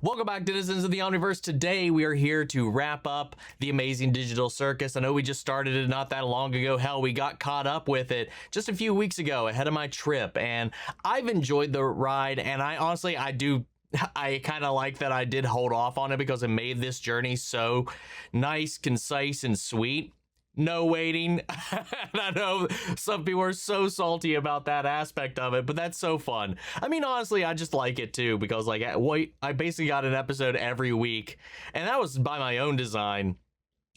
Welcome back, denizens of the Omniverse. Today we are here to wrap up the Amazing Digital Circus. I know we just started it not that long ago. Hell, we got caught up with it just a few weeks ago ahead of my trip, and I've enjoyed the ride, and I kind of like that I did hold off on it because it made this journey so nice, concise, and sweet. No waiting. And I know some people are so salty about that aspect of it, but that's so fun. I mean, honestly, I just like it too because like I basically got an episode every week, and that was by my own design.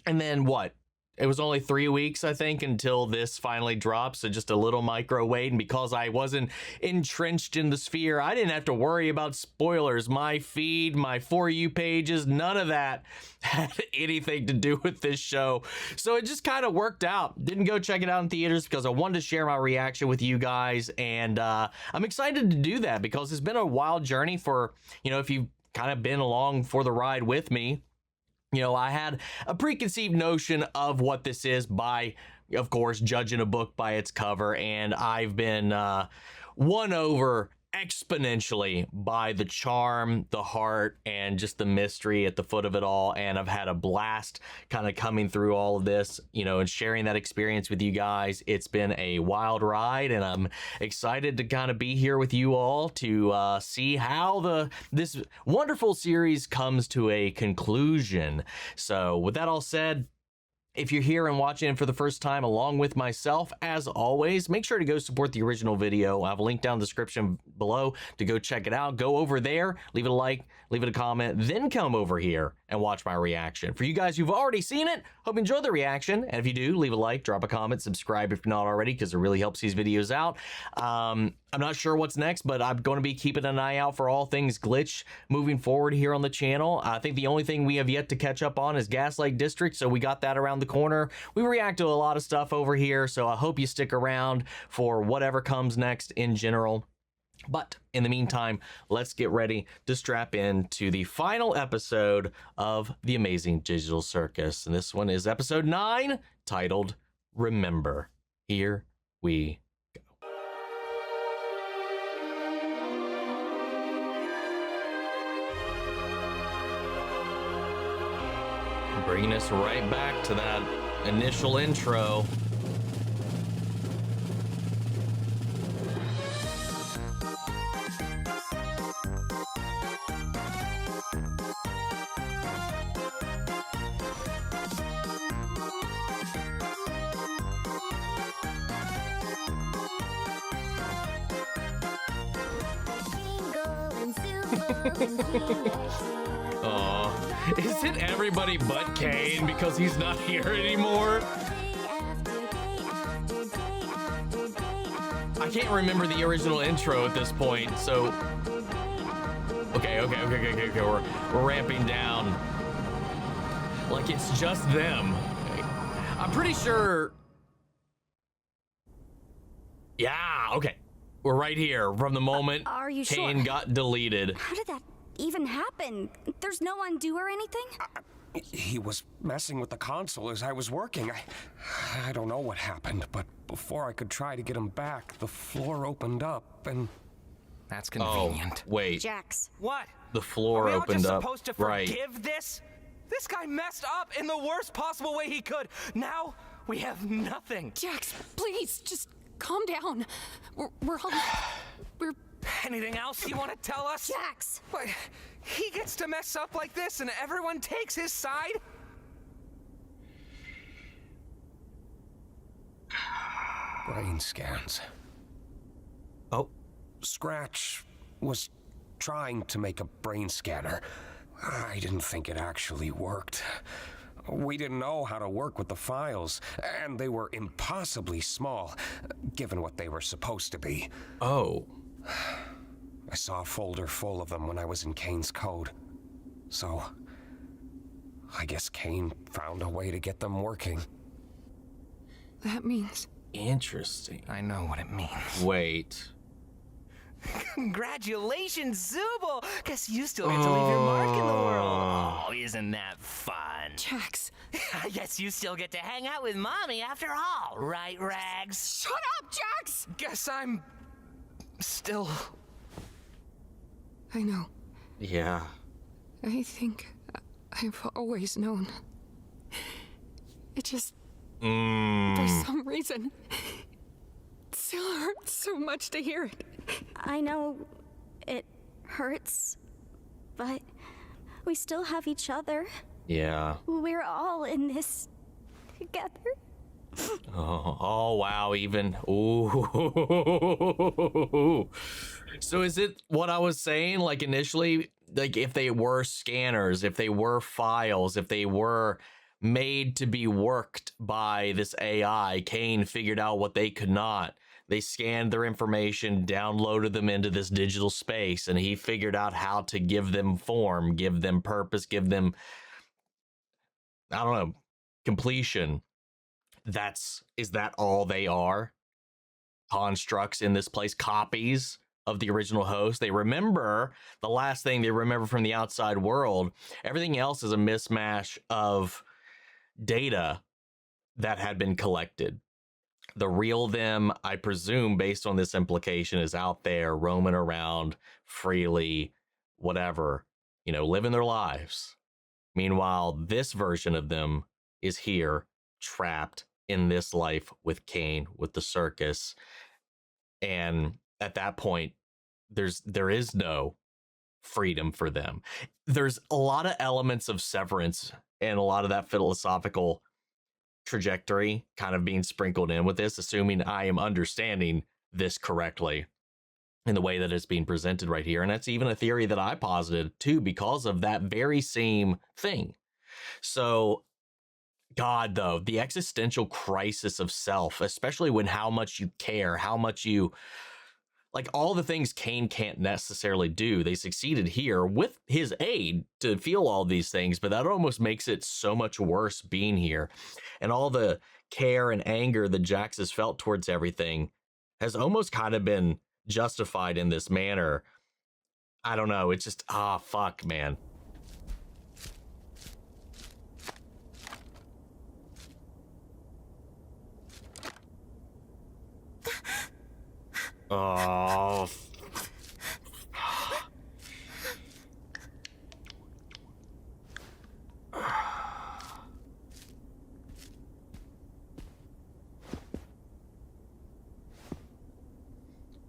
And then what? It was only 3 weeks, I think, until this finally dropped. So just a little micro wait. And because I wasn't entrenched in the sphere, I didn't have to worry about spoilers. My feed, my For You pages, none of that had anything to do with this show. So it just kind of worked out. Didn't go check it out in theaters because I wanted to share my reaction with you guys. And I'm excited to do that because it's been a wild journey for, if you've kind of been along for the ride with me. I had a preconceived notion of what this is by, of course, judging a book by its cover, and I've been won over exponentially by the charm, the heart, and just the mystery at the foot of it all. And I've had a blast kind of coming through all of this, and sharing that experience with you guys. It's been a wild ride, and I'm excited to kind of be here with you all to see how this wonderful series comes to a conclusion. So with that all said, if you're here and watching it for the first time along with myself, as always, make sure to go support the original video. I have a link down in the description below to go check it out. Go over there, leave it a like, leave it a comment, then come over here and watch my reaction. For you guys who've already seen it, hope you enjoy the reaction. And if you do, leave a like, drop a comment, subscribe if you're not already, because it really helps these videos out. I'm not sure what's next, but I'm going to be keeping an eye out for all things Glitch moving forward here on the channel. I think the only thing we have yet to catch up on is Gaslight District, so we got that around the corner. We react to a lot of stuff over here, so I hope you stick around for whatever comes next in general. But in the meantime, let's get ready to strap into the final episode of the Amazing Digital Circus. And this one is episode 9, titled Remember. Here we go. Bringing us right back to that initial intro. Oh, is it everybody but Caine because he's not here anymore? I can't remember the original intro at this point, so okay. We're ramping down like it's just them. I'm pretty sure. Yeah, okay. We're right here from the moment Are you Caine sure? got deleted. How did that even happen? There's no undo or anything? He was messing with the console as I was working. I don't know what happened, but before I could try to get him back, the floor opened up and... That's convenient. Oh, wait. Jax. What? The floor opened up. Are we all just supposed to forgive this? This guy messed up in the worst possible way he could. Now we have nothing. Jax, please, just calm down. We're all... We're... Anything else you want to tell us? Jax! What? He gets to mess up like this and everyone takes his side? Brain scans. Oh. Scratch was trying to make a brain scanner. I didn't think it actually worked. We didn't know how to work with the files, and they were impossibly small, given what they were supposed to be. Oh. I saw a folder full of them when I was in Caine's code. So, I guess Caine found a way to get them working. That means... Interesting. I know what it means. Wait. Congratulations, Zooble! Guess you still get to leave your mark in the world. Oh, isn't that fun? Jax. I guess you still get to hang out with Mommy after all, right, Rags? Shut up, Jax! Guess I'm... still... I know. Yeah. I think I've always known. It just, for some reason, it still hurts so much to hear it. I know it hurts, but we still have each other. Yeah. We're all in this together. Oh wow, even. Ooh. So is it what I was saying, like initially, like if they were scanners, if they were files, if they were made to be worked by this AI, Caine figured out what they could not. They scanned their information, downloaded them into this digital space, and he figured out how to give them form, give them purpose, give them, I don't know, completion. Is that all they are? Constructs in this place, copies of the original host. They remember the last thing they remember from the outside world. Everything else is a mismatch of data that had been collected. The real them, I presume, based on this implication, is out there roaming around freely, whatever, living their lives. Meanwhile, this version of them is here, trapped in this life with Caine, with the circus. And at that point, there is no freedom for them. There's a lot of elements of Severance and a lot of that philosophical trajectory kind of being sprinkled in with this, assuming I am understanding this correctly in the way that it's being presented right here. And that's even a theory that I posited too, because of that very same thing. So God, though, the existential crisis of self, especially when how much you care, how much you, like all the things Caine can't necessarily do, they succeeded here with his aid to feel all these things, but that almost makes it so much worse being here. And all the care and anger that Jax has felt towards everything has almost kind of been justified in this manner. I don't know. It's just, fuck, man. Oh.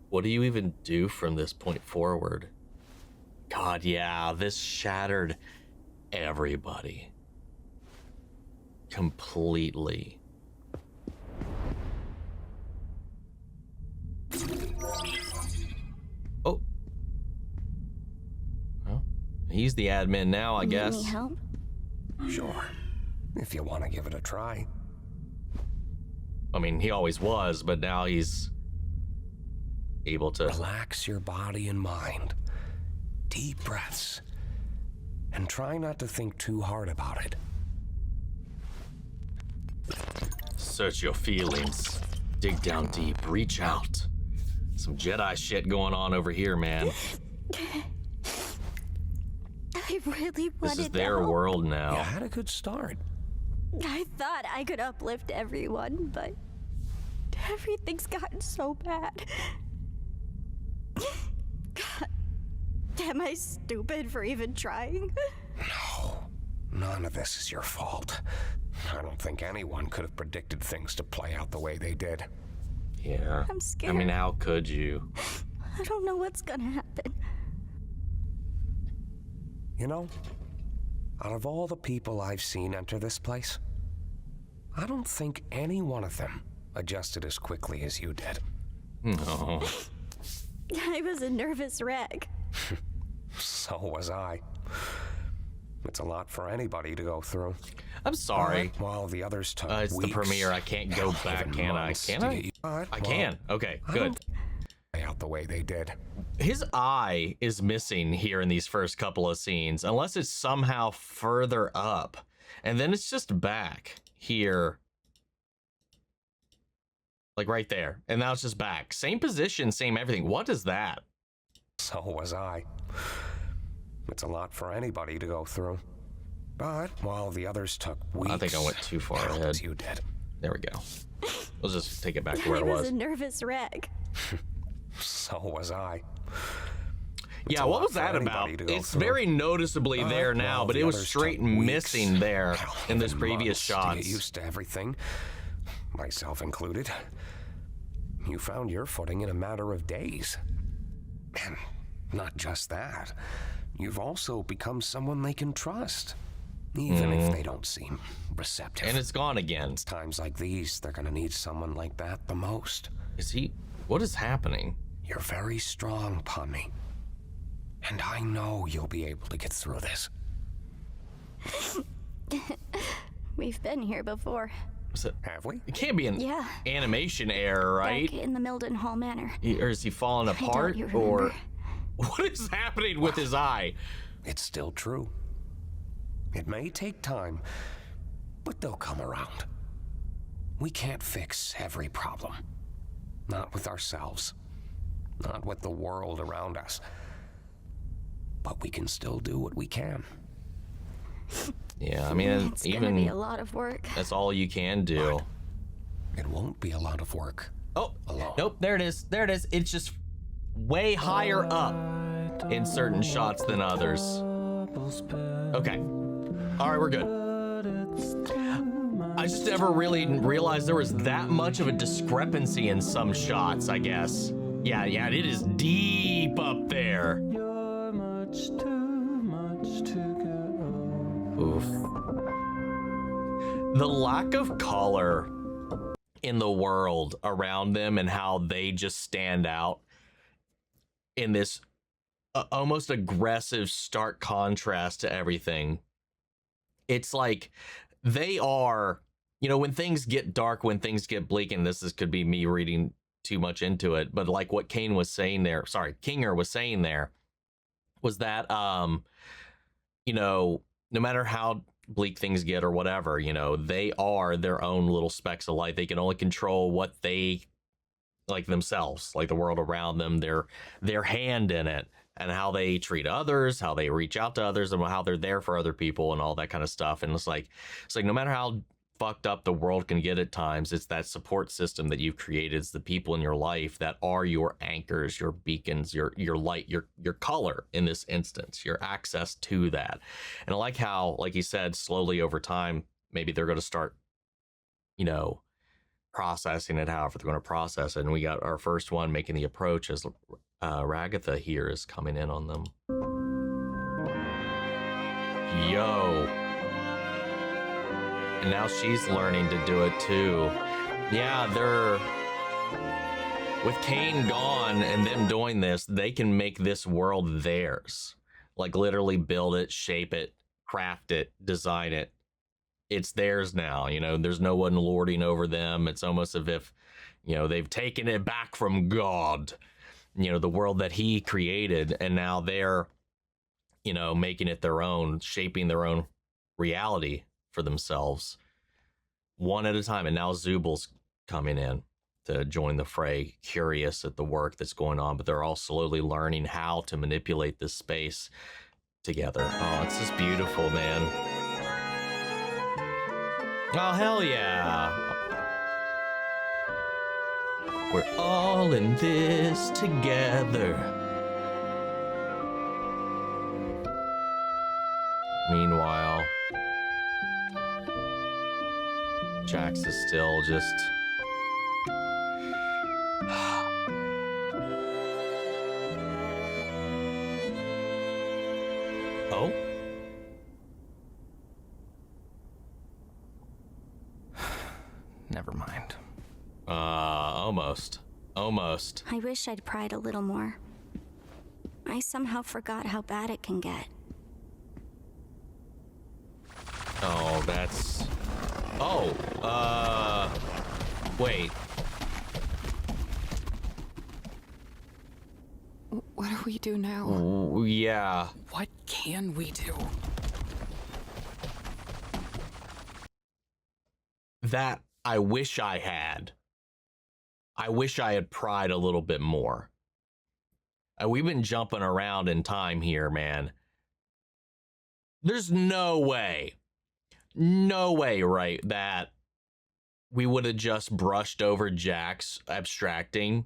What do you even do from this point forward? God, yeah, this shattered everybody. Completely. Oh. Well, he's the admin now, I guess. Need any help? Sure, if you want to give it a try. I mean, he always was, but now he's able to relax your body and mind. Deep breaths. And try not to think too hard about it. Search your feelings. Dig down deep. Reach out. Some Jedi shit going on over here, man. I really wanted This is their world now. You had a good start. I thought I could uplift everyone, but everything's gotten so bad. God, am I stupid for even trying? No, none of this is your fault. I don't think anyone could have predicted things to play out the way they did. Yeah. I'm scared. I mean, how could you? I don't know what's gonna happen. You know, out of all the people I've seen enter this place, I don't think any one of them adjusted as quickly as you did. No. I was a nervous wreck. So was I. It's a lot for anybody to go through. I'm sorry. While the others took It's weeks, the premiere. I can't go back, can I? Can I? I can. Okay, good. Play out the way they did. His eye is missing here in these first couple of scenes, unless it's somehow further up. And then it's just back here. Like right there. And now it's just back. Same position, same everything. What is that? So was I. It's a lot for anybody to go through. But while the others took weeks, I think I went too far ahead. You did. There we go. We'll just take it back to where it I was was. a nervous wreck. So was I. Yeah, a what lot was for that anybody about? to go It's through. very noticeably there now, Well, but the it was others straight took weeks, missing there hell, in this even previous months to shots. get used to everything, myself included. You found your footing in a matter of days. And not just that, you've also become someone they can trust, even if they don't seem receptive. And it's gone again. Times like these, they're gonna need someone like that the most. Is he? What is happening? You're very strong, Pomni. And I know you'll be able to get through this. We've been here before. Is it? Have we? It can't be an Yeah. animation error, right? Back in the Milden Hall Manor. Or is he falling apart? you Or remember. what is happening with his eye? It's still true. It may take time, but they'll come around. We can't fix every problem. Not with ourselves. Not with the world around us. But we can still do what we can. Yeah, I mean, It's gonna be a even lot of work. that's all you can do. It won't be a lot of work. Oh, Alone. nope, there it is. There it is. It's just way higher up in certain shots than others. Okay. All right, we're good. I just never really realized there was that much of a discrepancy in some shots, I guess. Yeah, it is deep up there. Oof. The lack of color in the world around them and how they just stand out in this almost aggressive, stark contrast to everything. It's like they are, when things get dark, when things get bleak, and could be me reading too much into it, but like what Kinger was saying there, was that, no matter how bleak things get or whatever, they are their own little specks of light. They can only control what they like themselves, like the world around them, their hand in it, and how they treat others, how they reach out to others, and how they're there for other people and all that kind of stuff. And it's like no matter how fucked up the world can get at times, it's that support system that you've created. It's the people in your life that are your anchors, your beacons, your light, your color in this instance, your access to that. And I like how, like you said, slowly over time, maybe they're going to start, processing it however they're going to process it. And we got our first one making the approach as Ragatha here is coming in on them. Yo. And now she's learning to do it too. Yeah, with Caine gone and them doing this, they can make this world theirs. Like literally build it, shape it, craft it, design it. It's theirs now, there's no one lording over them. It's almost as if, they've taken it back from God, the world that he created, and now they're, making it their own, shaping their own reality for themselves one at a time. And now Zooble's coming in to join the fray, curious at the work that's going on, but they're all slowly learning how to manipulate this space together. Oh, it's just beautiful, man. Oh, hell yeah. We're all in this together. Meanwhile, Jax is still just... Oh? Never mind. Almost. I wish I'd pried a little more. I somehow forgot how bad it can get. Oh, that's... Oh, wait. What do we do now? Ooh, yeah. What can we do? That I wish I had. I wish I had pried a little bit more. We've been jumping around in time here, man. There's no way, right, that we would have just brushed over Jax abstracting.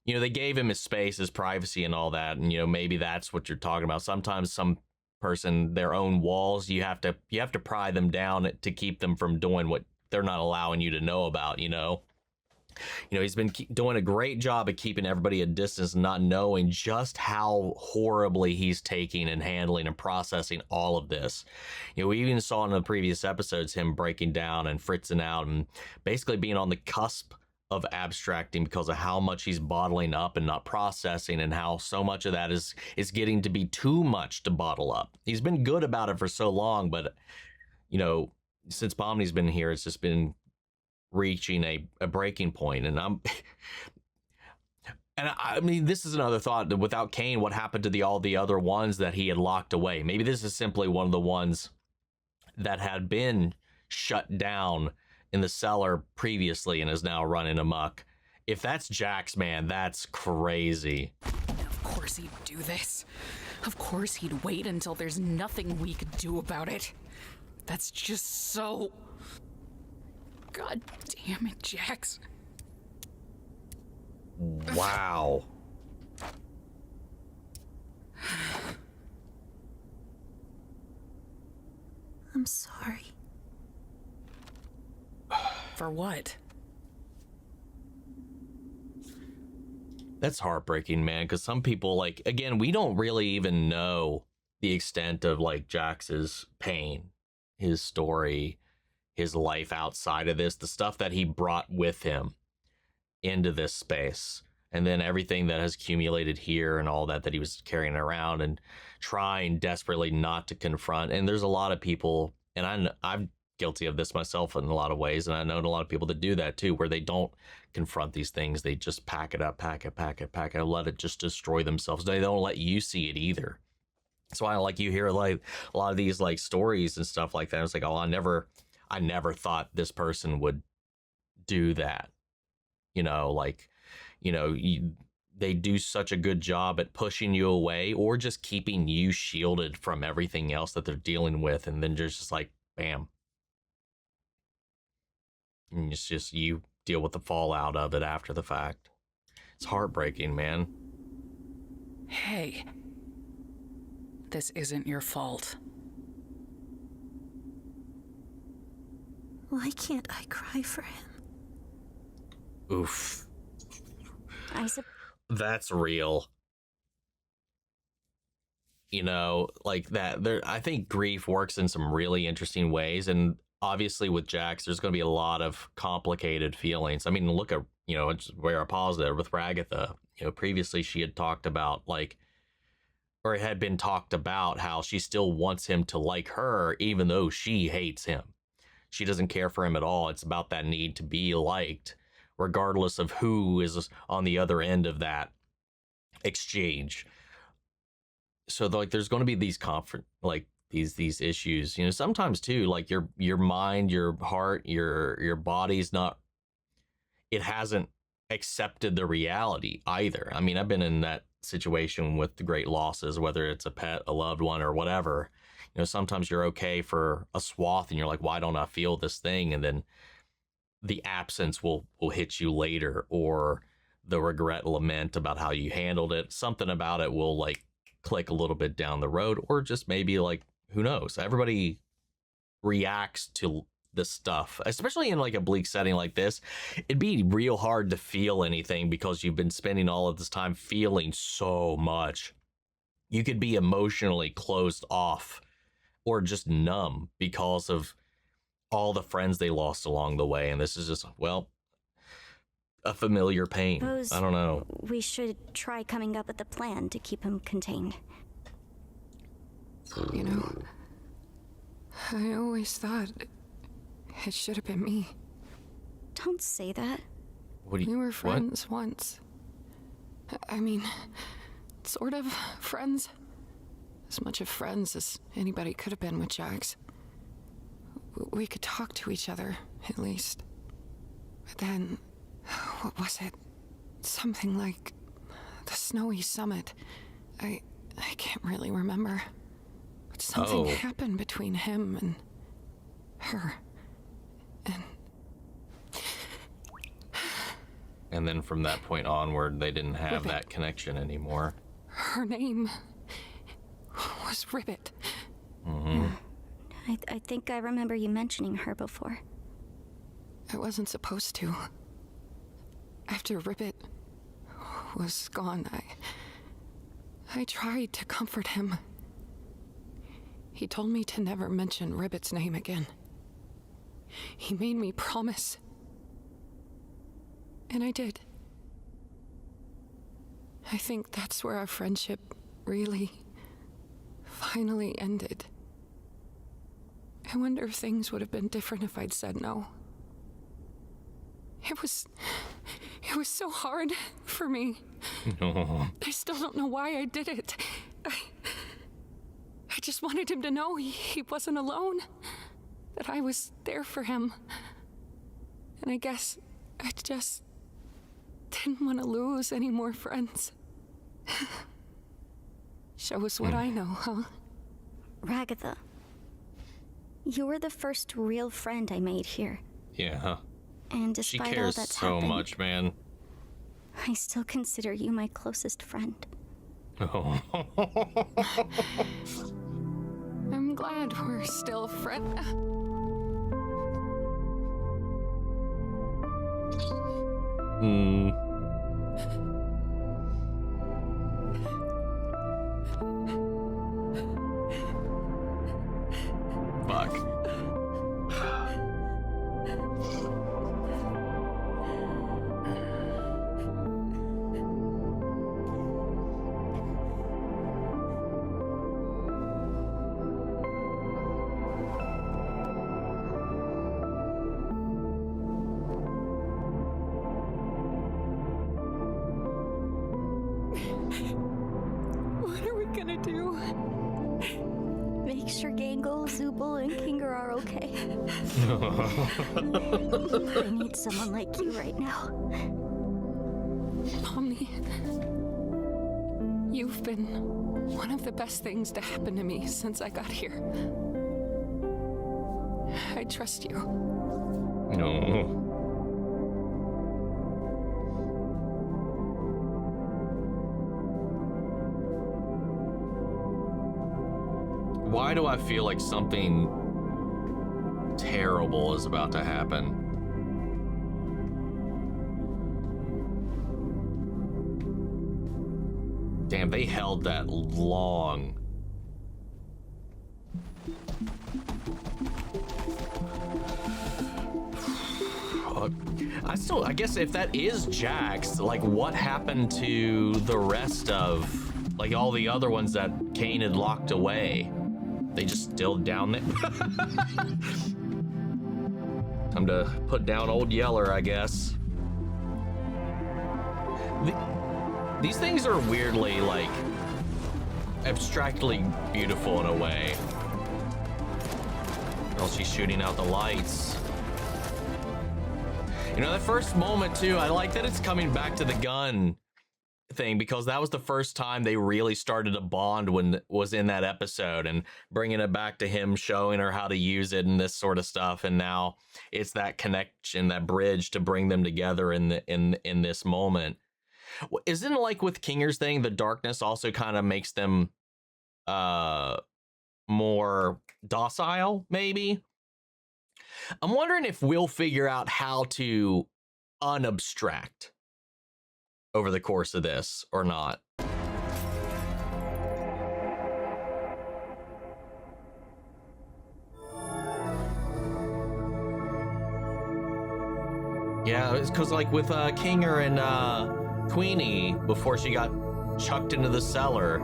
you know, they gave him his space, his privacy and all that. And, you know, maybe that's what you're talking about. Sometimes some person, their own walls, you have to pry them down to keep them from doing what they're not allowing you to know about, you know. You know, he's been doing a great job of keeping everybody at distance and not knowing just how horribly he's taking and handling and processing all of this. You know, we even saw in the previous episodes him breaking down and fritzing out and basically being on the cusp of abstracting because of how much he's bottling up and not processing, and how so much of that is getting to be too much to bottle up. He's been good about it for so long, but, you know, since Pomni's been here, it's just been reaching a breaking point. And I mean, this is another thought, that without Caine, what happened to all the other ones that he had locked away? Maybe this is simply one of the ones that had been shut down in the cellar previously and is now running amok. If that's Jax, man, that's crazy. Of course he'd do this. Of course he'd wait until there's nothing we could do about it. That's just so... God damn it, Jax. Wow. I'm sorry. For what? That's heartbreaking, man, because some people, like, again, we don't really even know the extent of, like, Jax's pain, his story, his life outside of this, the stuff that he brought with him into this space, and then everything that has accumulated here and all that he was carrying around and trying desperately not to confront. And there's a lot of people, and I'm guilty of this myself in a lot of ways, and I know a lot of people that do that too, where they don't confront these things. They just pack it up, and let it just destroy themselves. They don't let you see it either. So I, like, you hear like a lot of these like stories and stuff like that. It's like, oh, I never thought this person would do that. You know, like, you know, they do such a good job at pushing you away or just keeping you shielded from everything else that they're dealing with. And then there's just like, bam. And it's just, you deal with the fallout of it after the fact. It's heartbreaking, man. Hey, this isn't your fault. Why can't I cry for him? Oof. I That's real. You know, like that. I think grief works in some really interesting ways, and obviously with Jax, there's going to be a lot of complicated feelings. I mean, look at, you know, it's where I paused there with Ragatha. You know, previously she had talked about, like, or it had been talked about how she still wants him to like her, even though she hates him. She doesn't care for him at all. It's about that need to be liked, regardless of who is on the other end of that exchange. So, like, there's going to be these these issues, you know, sometimes too, like your mind, your heart, your body's not, it hasn't accepted the reality either. I mean, I've been in that situation with the great losses, whether it's a pet, a loved one, or whatever. You know, sometimes you're okay for a swath and you're like, why don't I feel this thing? And then the absence will hit you later, or the regret, lament about how you handled it. Something about it will like click a little bit down the road, or just maybe like, who knows? Everybody reacts to the stuff, especially in like a bleak setting like this. It'd be real hard to feel anything because you've been spending all of this time feeling so much. You could be emotionally closed off or just numb because of all the friends they lost along the way. And this is just, well, a familiar pain. I don't know. We should try coming up with a plan to keep him contained. You know, I always thought it should have been me. Don't say that. What do you? We were friends once. I mean, sort of friends. As much of friends as anybody could have been with Jax. We could talk to each other, at least. But then, what was it? Something like the snowy summit. I can't really remember. But something happened between him and her. And then from that point onward, they didn't have Ribbit. that connection anymore. Her name was Ribbit. I think I remember you mentioning her before. I wasn't supposed to. After Ribbit was gone, I tried to comfort him. He told me to never mention Ribbit's name again. He made me promise. And I did. I think that's where our friendship really, finally ended. I wonder if things would have been different if I'd said no. It was so hard for me. I still don't know why I did it. I just wanted him to know he wasn't alone. That I was there for him. And I guess I just didn't want to lose any more friends. Shows what I know, huh? Ragatha, you were the first real friend I made here. Yeah. And She despite all cares that's so happened, much, man. I still consider you my closest friend. Oh. I'm glad we're still friends. Fuck. What are we gonna do? Make sure Gangle, Zooble, and Kinger are okay. I need someone like you right now. Pomni, you've been one of the best things to happen to me since I got here. I trust you. No. Why do I feel like something terrible is about to happen? Damn, they held that long. I guess if that is Jax, like what happened to the rest of, like all the other ones that Caine had locked away? They just still down there. Time to put down old Yeller, I guess. These things are weirdly, like, abstractly beautiful in a way. Oh, she's shooting out the lights. You know, that first moment too, I like that it's coming back to the gun thing, because that was the first time they really started to bond when it was in that episode, and bringing it back to him showing her how to use it and this sort of stuff. And now it's that connection, that bridge to bring them together in this moment. Isn't it like with Kinger's thing, the darkness also kind of makes them more docile, maybe? I'm wondering if we'll figure out how to unabstract over the course of this or not. Yeah, it's because like with Kinger and Queenie, before she got chucked into the cellar.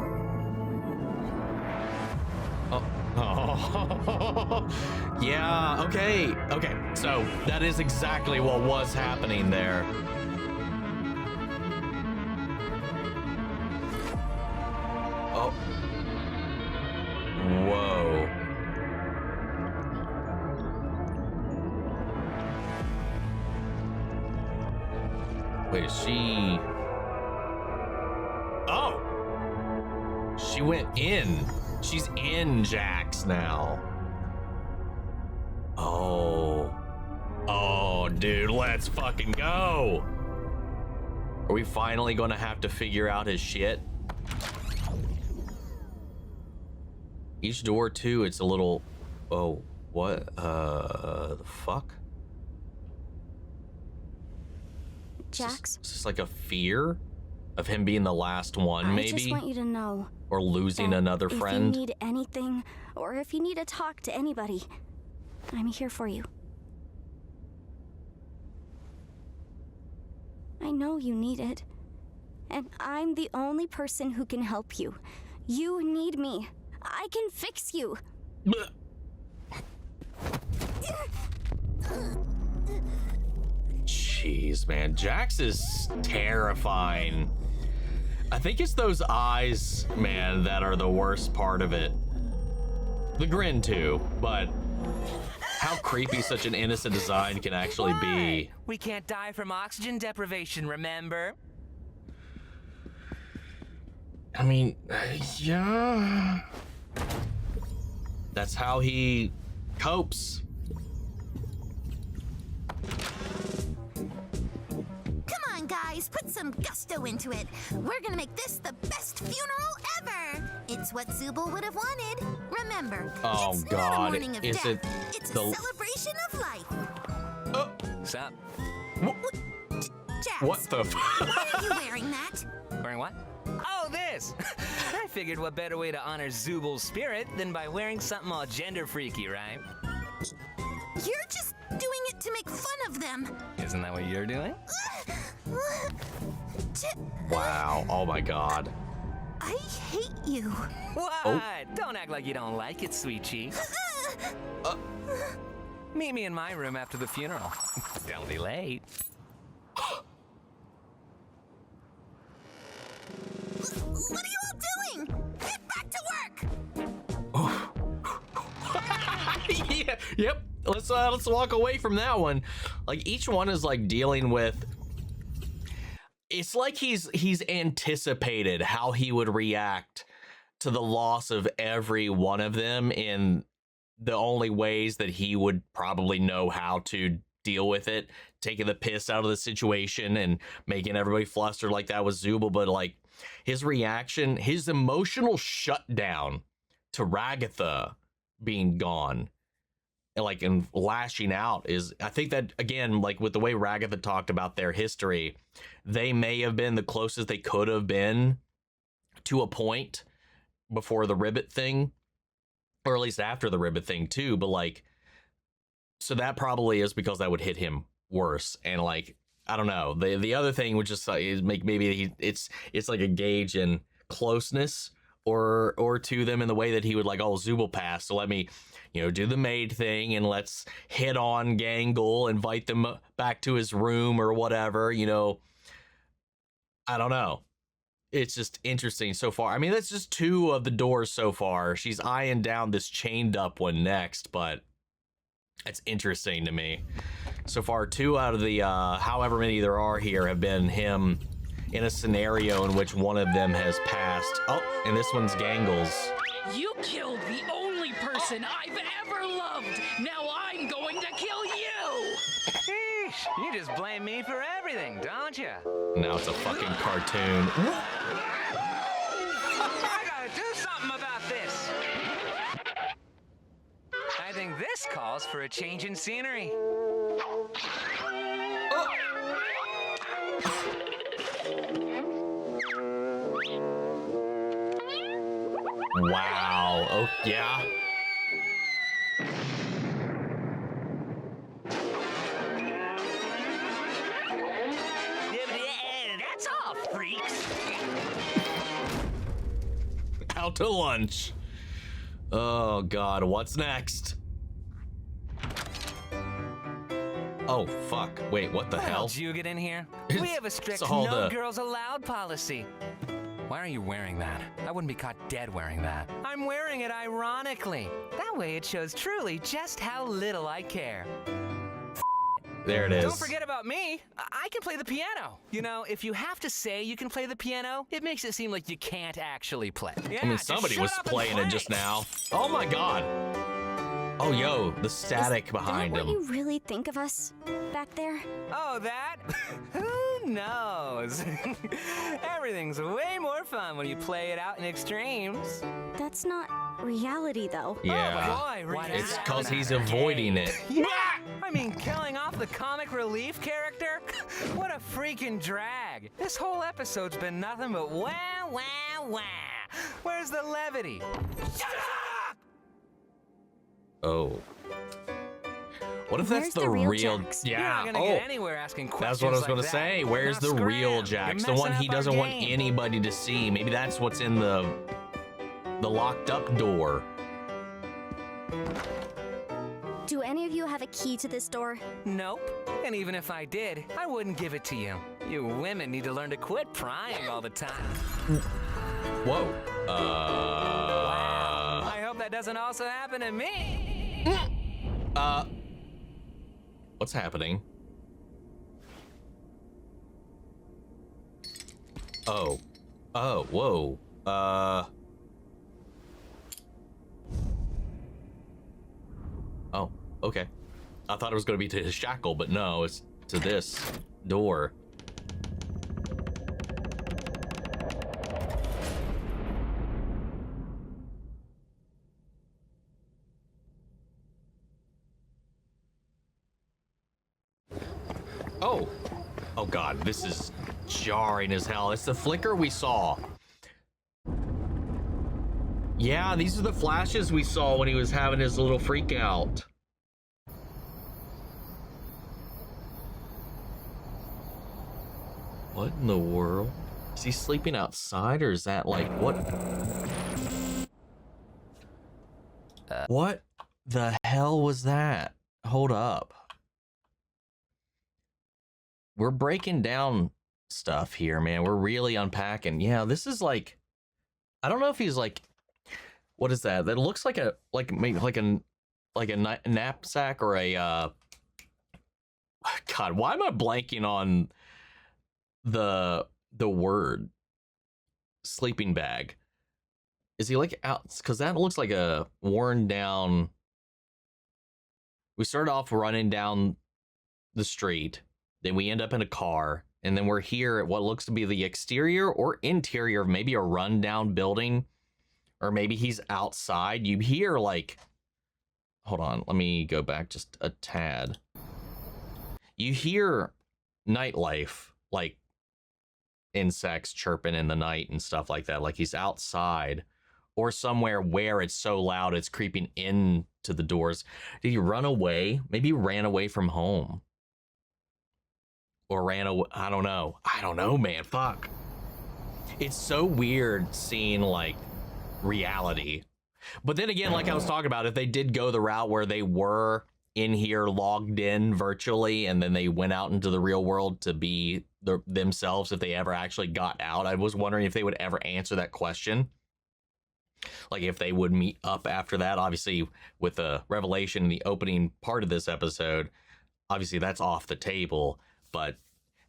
Oh. Yeah, okay. So that is exactly what was happening there. Oh. Whoa. Wait, is she... Oh! She went in. She's in Jax now. Oh. Oh, dude, let's fucking go. Are we finally gonna have to figure out his shit? Each door too, it's a little, oh, what, the fuck? Jax? Is this like a fear of him being the last one, maybe? I just want you to know. Or losing another friend? If you need anything, or if you need to talk to anybody, I'm here for you. I know you need it. And I'm the only person who can help you. You need me. I can fix you. Jeez, man. Jax is terrifying. I think it's those eyes, man, that are the worst part of it. The grin, too, but how creepy such an innocent design can actually be. We can't die from oxygen deprivation, remember? I mean, yeah. That's how he copes. Come on, guys, put some gusto into it. We're gonna make this the best funeral ever. It's what Zooble would have wanted. Remember, Oh, it's not a God. mourning of Is death. it It's a the- celebration of life. What's up? Jax, What the why are you wearing that? Wearing what? Oh, this! I figured what better way to honor Zooble's spirit than by wearing something all gender freaky, right? You're just doing it to make fun of them. Isn't that what you're doing? Wow. Oh my God. I hate you. What? Oh. Don't act like you don't like it, sweet cheek. Meet me in my room after the funeral. Don't be late. What are you all doing? Get back to work! Yeah, yep. Let's walk away from that one. Like each one is like dealing with. It's like he's anticipated how he would react to the loss of every one of them in the only ways that he would probably know how to deal with it, taking the piss out of the situation and making everybody flustered like that was Zooble. But like his reaction, his emotional shutdown to Ragatha being gone and lashing out is, I think that again, like with the way Ragatha talked about their history, they may have been the closest they could have been to a point before the Ribbit thing, or at least after the Ribbit thing too. But like, so that probably is because that would hit him worse. And like, I don't know. The other thing would just is make maybe it's like a gauge in closeness or to them in the way that he would like, oh, Zooble passed, so let me, do the maid thing and let's hit on Gangle, invite them back to his room or whatever, I don't know. It's just interesting so far. I mean, that's just 2 of the doors so far. She's eyeing down this chained up one next, but it's interesting to me. So far, 2 out of the however many there are here have been him in a scenario in which one of them has passed. Oh, and this one's Gangle's. You killed the only person I've ever loved. Now I'm going to kill you. Sheesh, you just blame me for everything, don't you? Now it's a fucking cartoon. I gotta do something about this. I think this calls for a change in scenery. Wow. Oh, yeah. That's all, freaks. Out to lunch. Oh, God. What's next? Oh, fuck. Wait, what the hell? How'd you get in here? We have a strict It's all no the- girls allowed policy. Why are you wearing that? I wouldn't be caught dead wearing that. I'm wearing it ironically. That way it shows truly just how little I care. There it is. Don't forget about me. I can play the piano. If you have to say you can play the piano, it makes it seem like you can't actually play. Yeah, I mean, just somebody shut was up and playing it play. just now. Oh, my God. Oh, yo, the static behind Is that him. what you really think of us back there? Oh, that? Who knows? Everything's way more fun when you play it out in extremes. That's not reality, though. Yeah. Oh boy, It's because he's avoiding it. I mean, killing off the comic relief character? What a freaking drag. This whole episode's been nothing but wah, wah, wah. Where's the levity? Shut up! Oh. What if Where's that's the the real real? Jax? You're Yeah. not gonna get anywhere asking questions. That's what I was like gonna that. say. Where's Now the real scram. Jax? You're The one messing he up our doesn't want game. anybody to see. Maybe that's what's in the locked up door. Do any of you have a key to this door? Nope. And even if I did, I wouldn't give it to you. You women need to learn to quit prying all the time. Whoa. Wow. I hope that doesn't also happen to me. What's happening? Oh. Oh, whoa. Oh, okay. I thought it was going to be to his shackle, but no, it's to this door. Oh. Oh God, this is jarring as hell. It's the flicker we saw. Yeah, these are the flashes we saw when he was having his little freak out. What in the world? Is he sleeping outside, or is that like what? What the hell was that? Hold up. We're breaking down stuff here, man. We're really unpacking. Yeah, this is like, I don't know if he's like, what is that? That looks like a maybe like a knapsack or a God, why am I blanking on the word sleeping bag? Is he like out? Because that looks like a worn down. We start off running down the street, then we end up in a car, and then we're here at what looks to be the exterior or interior of maybe a rundown building, or maybe he's outside. You hear like, hold on, let me go back just a tad. You hear nightlife, like insects chirping in the night and stuff like that, like he's outside or somewhere where it's so loud it's creeping into the doors. Did he run away? Maybe he ran away from home. Or ran away, I don't know, man, fuck. It's so weird seeing like reality. But then again, like I was talking about, if they did go the route where they were in here logged in virtually and then they went out into the real world to be themselves, if they ever actually got out, I was wondering if they would ever answer that question. Like if they would meet up after that. Obviously with the revelation in the opening part of this episode, obviously that's off the table, but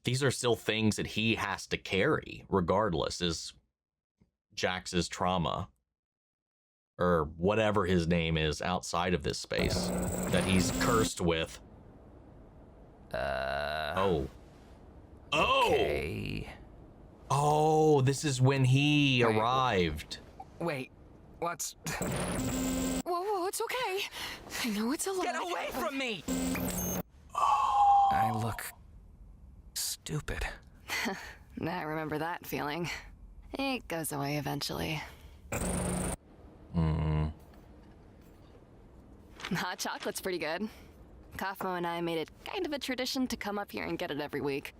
these are still things that he has to carry regardless, is Jax's trauma or whatever his name is outside of this space that he's cursed with. Okay. Oh, this is when he arrived. Wait, what's... Whoa, it's okay. I know it's a lie. Get away from me! I look stupid. I remember that feeling. It goes away eventually. Hot chocolate's pretty good. Kaufmo and I made it kind of a tradition to come up here and get it every week.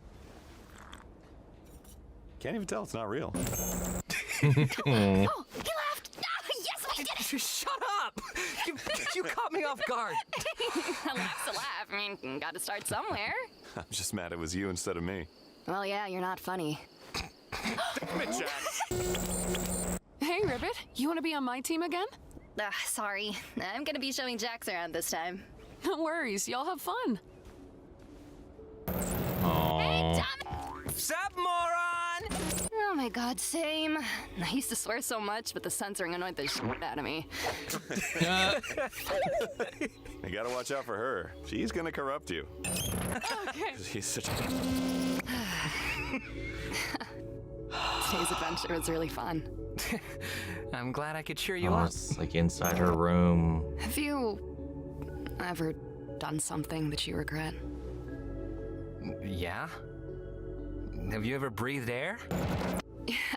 Can't even tell it's not real. Oh, he laughed! Ah, yes, we did it! Shut up! You caught me off guard. A laugh's a laugh. I mean, gotta start somewhere. I'm just mad it was you instead of me. Well, yeah, you're not funny. Damn it, Jax! Hey, Ribbit, you want to be on my team again? Sorry. I'm gonna be showing Jax around this time. No worries, y'all have fun. Sup, moron? Oh my god, same. I used to swear so much, but the censoring annoyed the shit out of me. You gotta watch out for her. She's gonna corrupt you. Okay. She's such a... Today's adventure was really fun. I'm glad I could cheer you Oh, up. it's like inside her room. Have you ever done something that you regret? Yeah? Have you ever breathed air?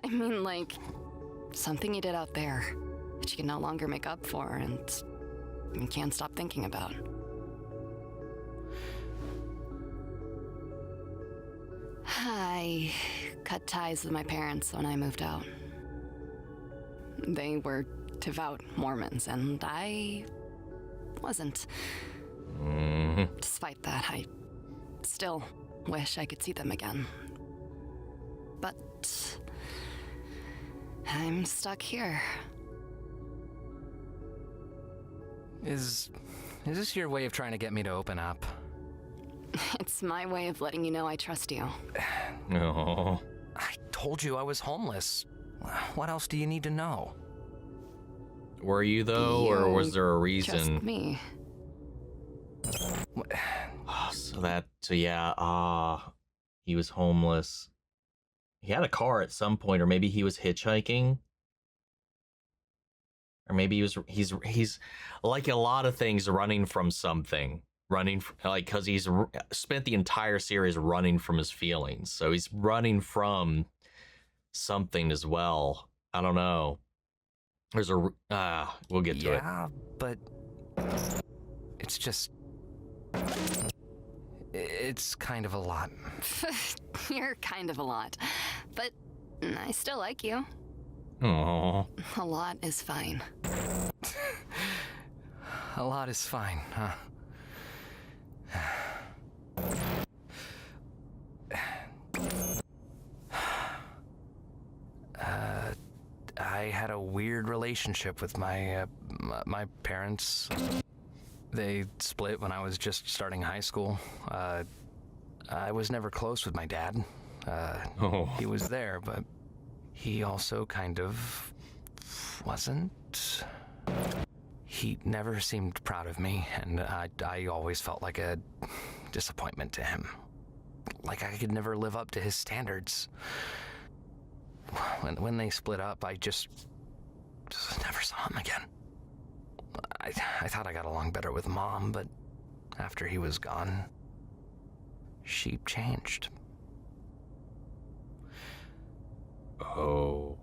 I mean, like, something you did out there that you can no longer make up for and you can't stop thinking about. I cut ties with my parents when I moved out. They were devout Mormons, and I wasn't. Despite that, I still wish I could see them again. But I'm stuck here. Is this your way of trying to get me to open up? It's my way of letting you know I trust you. Oh. I told you I was homeless. What else do you need to know? Were you though, or was there a reason? Trust me. So yeah, he was homeless. He had a car at some point, or maybe he was hitchhiking. Or maybe he's like a lot of things, running from something. Because he's spent the entire series running from his feelings. So he's running from something as well. I don't know. There's a we'll get to it. Yeah, but it's just it's kind of a lot. You're kind of a lot, but I still like you. Aww. A lot is fine. A lot is fine, huh? I had a weird relationship with my parents. They split when I was just starting high school. I was never close with my dad. He was there, but he also kind of wasn't. He never seemed proud of me, and I always felt like a disappointment to him. Like I could never live up to his standards. When they split up, I just never saw him again. I thought I got along better with Mom, but after he was gone, she changed. Oh.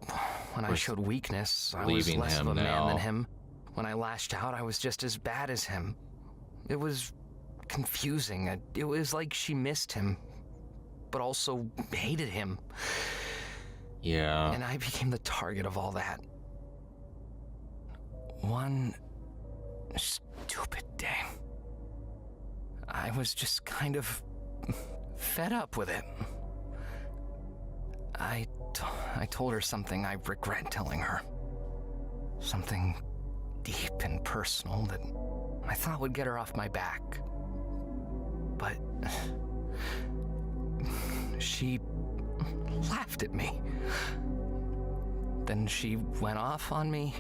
When I showed weakness, I was less of a man than him. When I lashed out, I was just as bad as him. It was confusing. It was like she missed him, but also hated him. Yeah. And I became the target of all that. One stupid day, I was just kind of fed up with it. I told her something I regret telling her. Something deep and personal that I thought would get her off my back. But she laughed at me. Then she went off on me,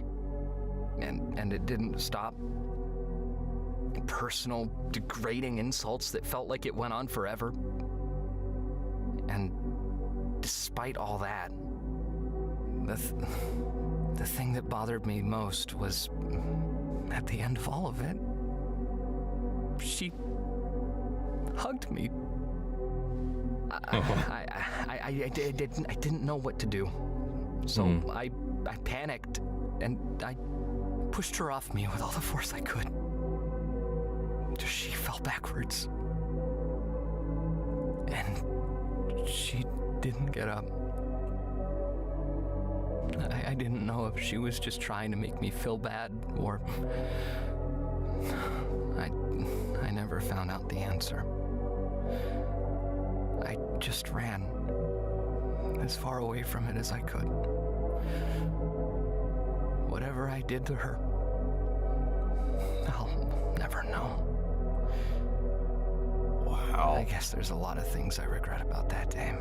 and it didn't stop. Personal, degrading insults that felt like it went on forever. And despite all that, the thing that bothered me most was, at the end of all of it, she hugged me. I didn't know what to do. So I panicked, and I pushed her off me with all the force I could. She fell backwards. And she didn't get up. I didn't know if she was just trying to make me feel bad, or I never found out the answer. I just ran as far away from it as I could. Whatever I did to her, I'll never know. Wow. I guess there's a lot of things I regret about that day.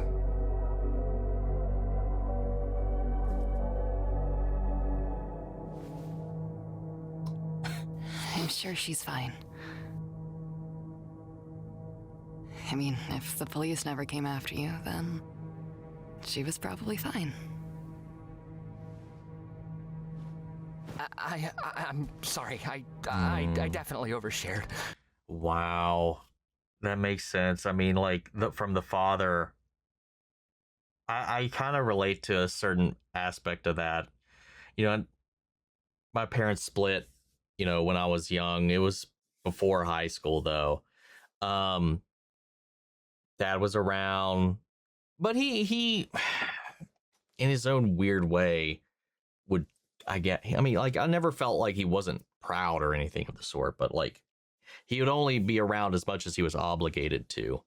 I'm sure she's fine. I mean, if the police never came after you, then she was probably fine. I'm sorry. I definitely overshared. Wow. That makes sense. I mean, like, from the father, I kind of relate to a certain aspect of that. You know, my parents split, you know, when I was young. It was before high school, though. Dad was around, but he in his own weird way would, I mean, like, I never felt like he wasn't proud or anything of the sort, but like, he would only be around as much as he was obligated to.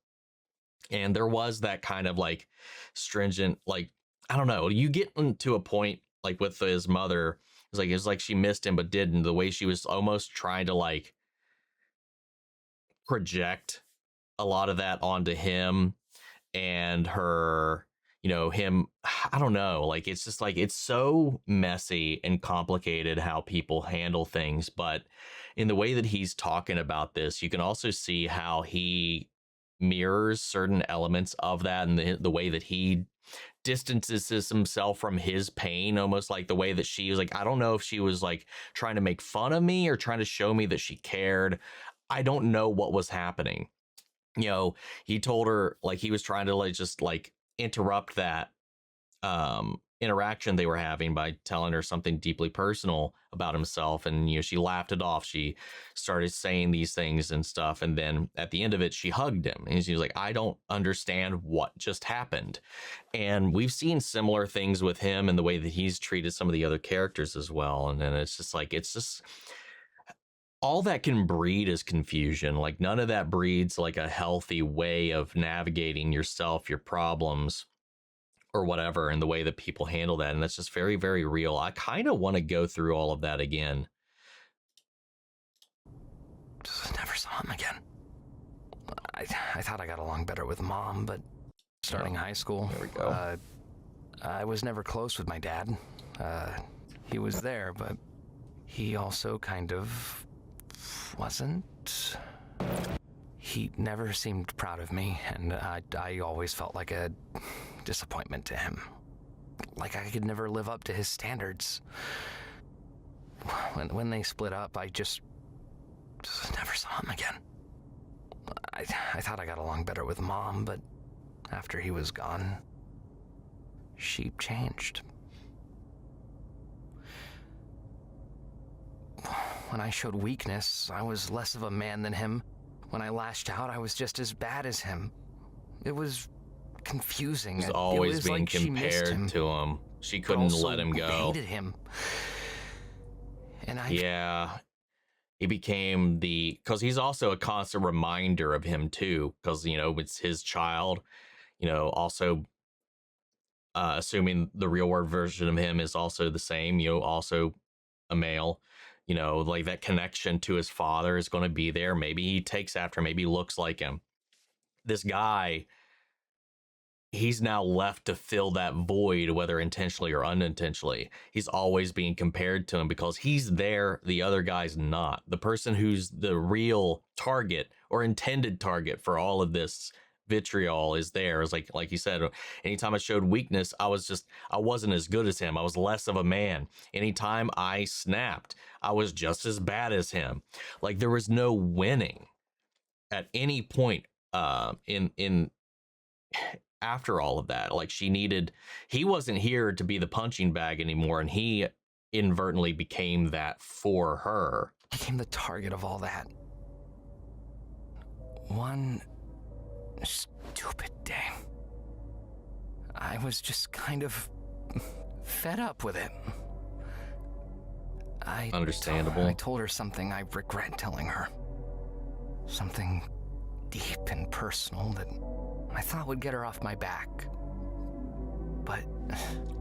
And there was that kind of like stringent, like, I don't know, you get to a point like with his mother, it was like she missed him but didn't, the way she was almost trying to like project a lot of that onto him and her, you know, him, I don't know, like, it's just like, it's so messy and complicated how people handle things. But in the way that he's talking about this, you can also see how he mirrors certain elements of that, and the way that he distances himself from his pain, almost like the way that she was like, I don't know if she was like trying to make fun of me or trying to show me that she cared. I don't know what was happening. You know, he told her like he was trying to like just like interrupt that interaction they were having by telling her something deeply personal about himself, and you know, she laughed it off. She started saying these things and stuff, and then at the end of it she hugged him and she was like, I don't understand what just happened. And we've seen similar things with him and the way that he's treated some of the other characters as well. And then it's just like, it's just all that can breed is confusion. Like, none of that breeds like a healthy way of navigating yourself, your problems, or whatever, and the way that people handle that. And that's just very, very real. I kind of want to go through all of that again. Just never saw him again. I thought I got along better with Mom, but starting high school, there we go. I was never close with my dad. He was there, but he also kind of wasn't. He never seemed proud of me, and I always felt like a disappointment to him. Like I could never live up to his standards. When they split up, I just never saw him again. I thought I got along better with Mom, but after he was gone, she changed. When I showed weakness, I was less of a man than him. When I lashed out, I was just as bad as him. It was confusing. He was always being like compared to him. She couldn't let him go. Hated him. And yeah, he became because he's also a constant reminder of him too, because, you know, it's his child, you know, also assuming the real world version of him is also the same, you know, also a male. You know, like that connection to his father is going to be there. Maybe he takes after him, maybe he looks like him. This guy, he's now left to fill that void, whether intentionally or unintentionally. He's always being compared to him because he's there, the other guy's not. The person who's the real target or intended target for all of this vitriol is there. It's like you said, anytime I showed weakness, I wasn't as good as him. I was less of a man. Anytime I snapped, I was just as bad as him. Like, there was no winning at any point in after all of that. Like, he wasn't here to be the punching bag anymore, and he inadvertently became that for her. Became the target of all that. One stupid day, I was just kind of fed up with it. Understandable. I told her something I regret telling her. Something deep and personal that I thought would get her off my back. But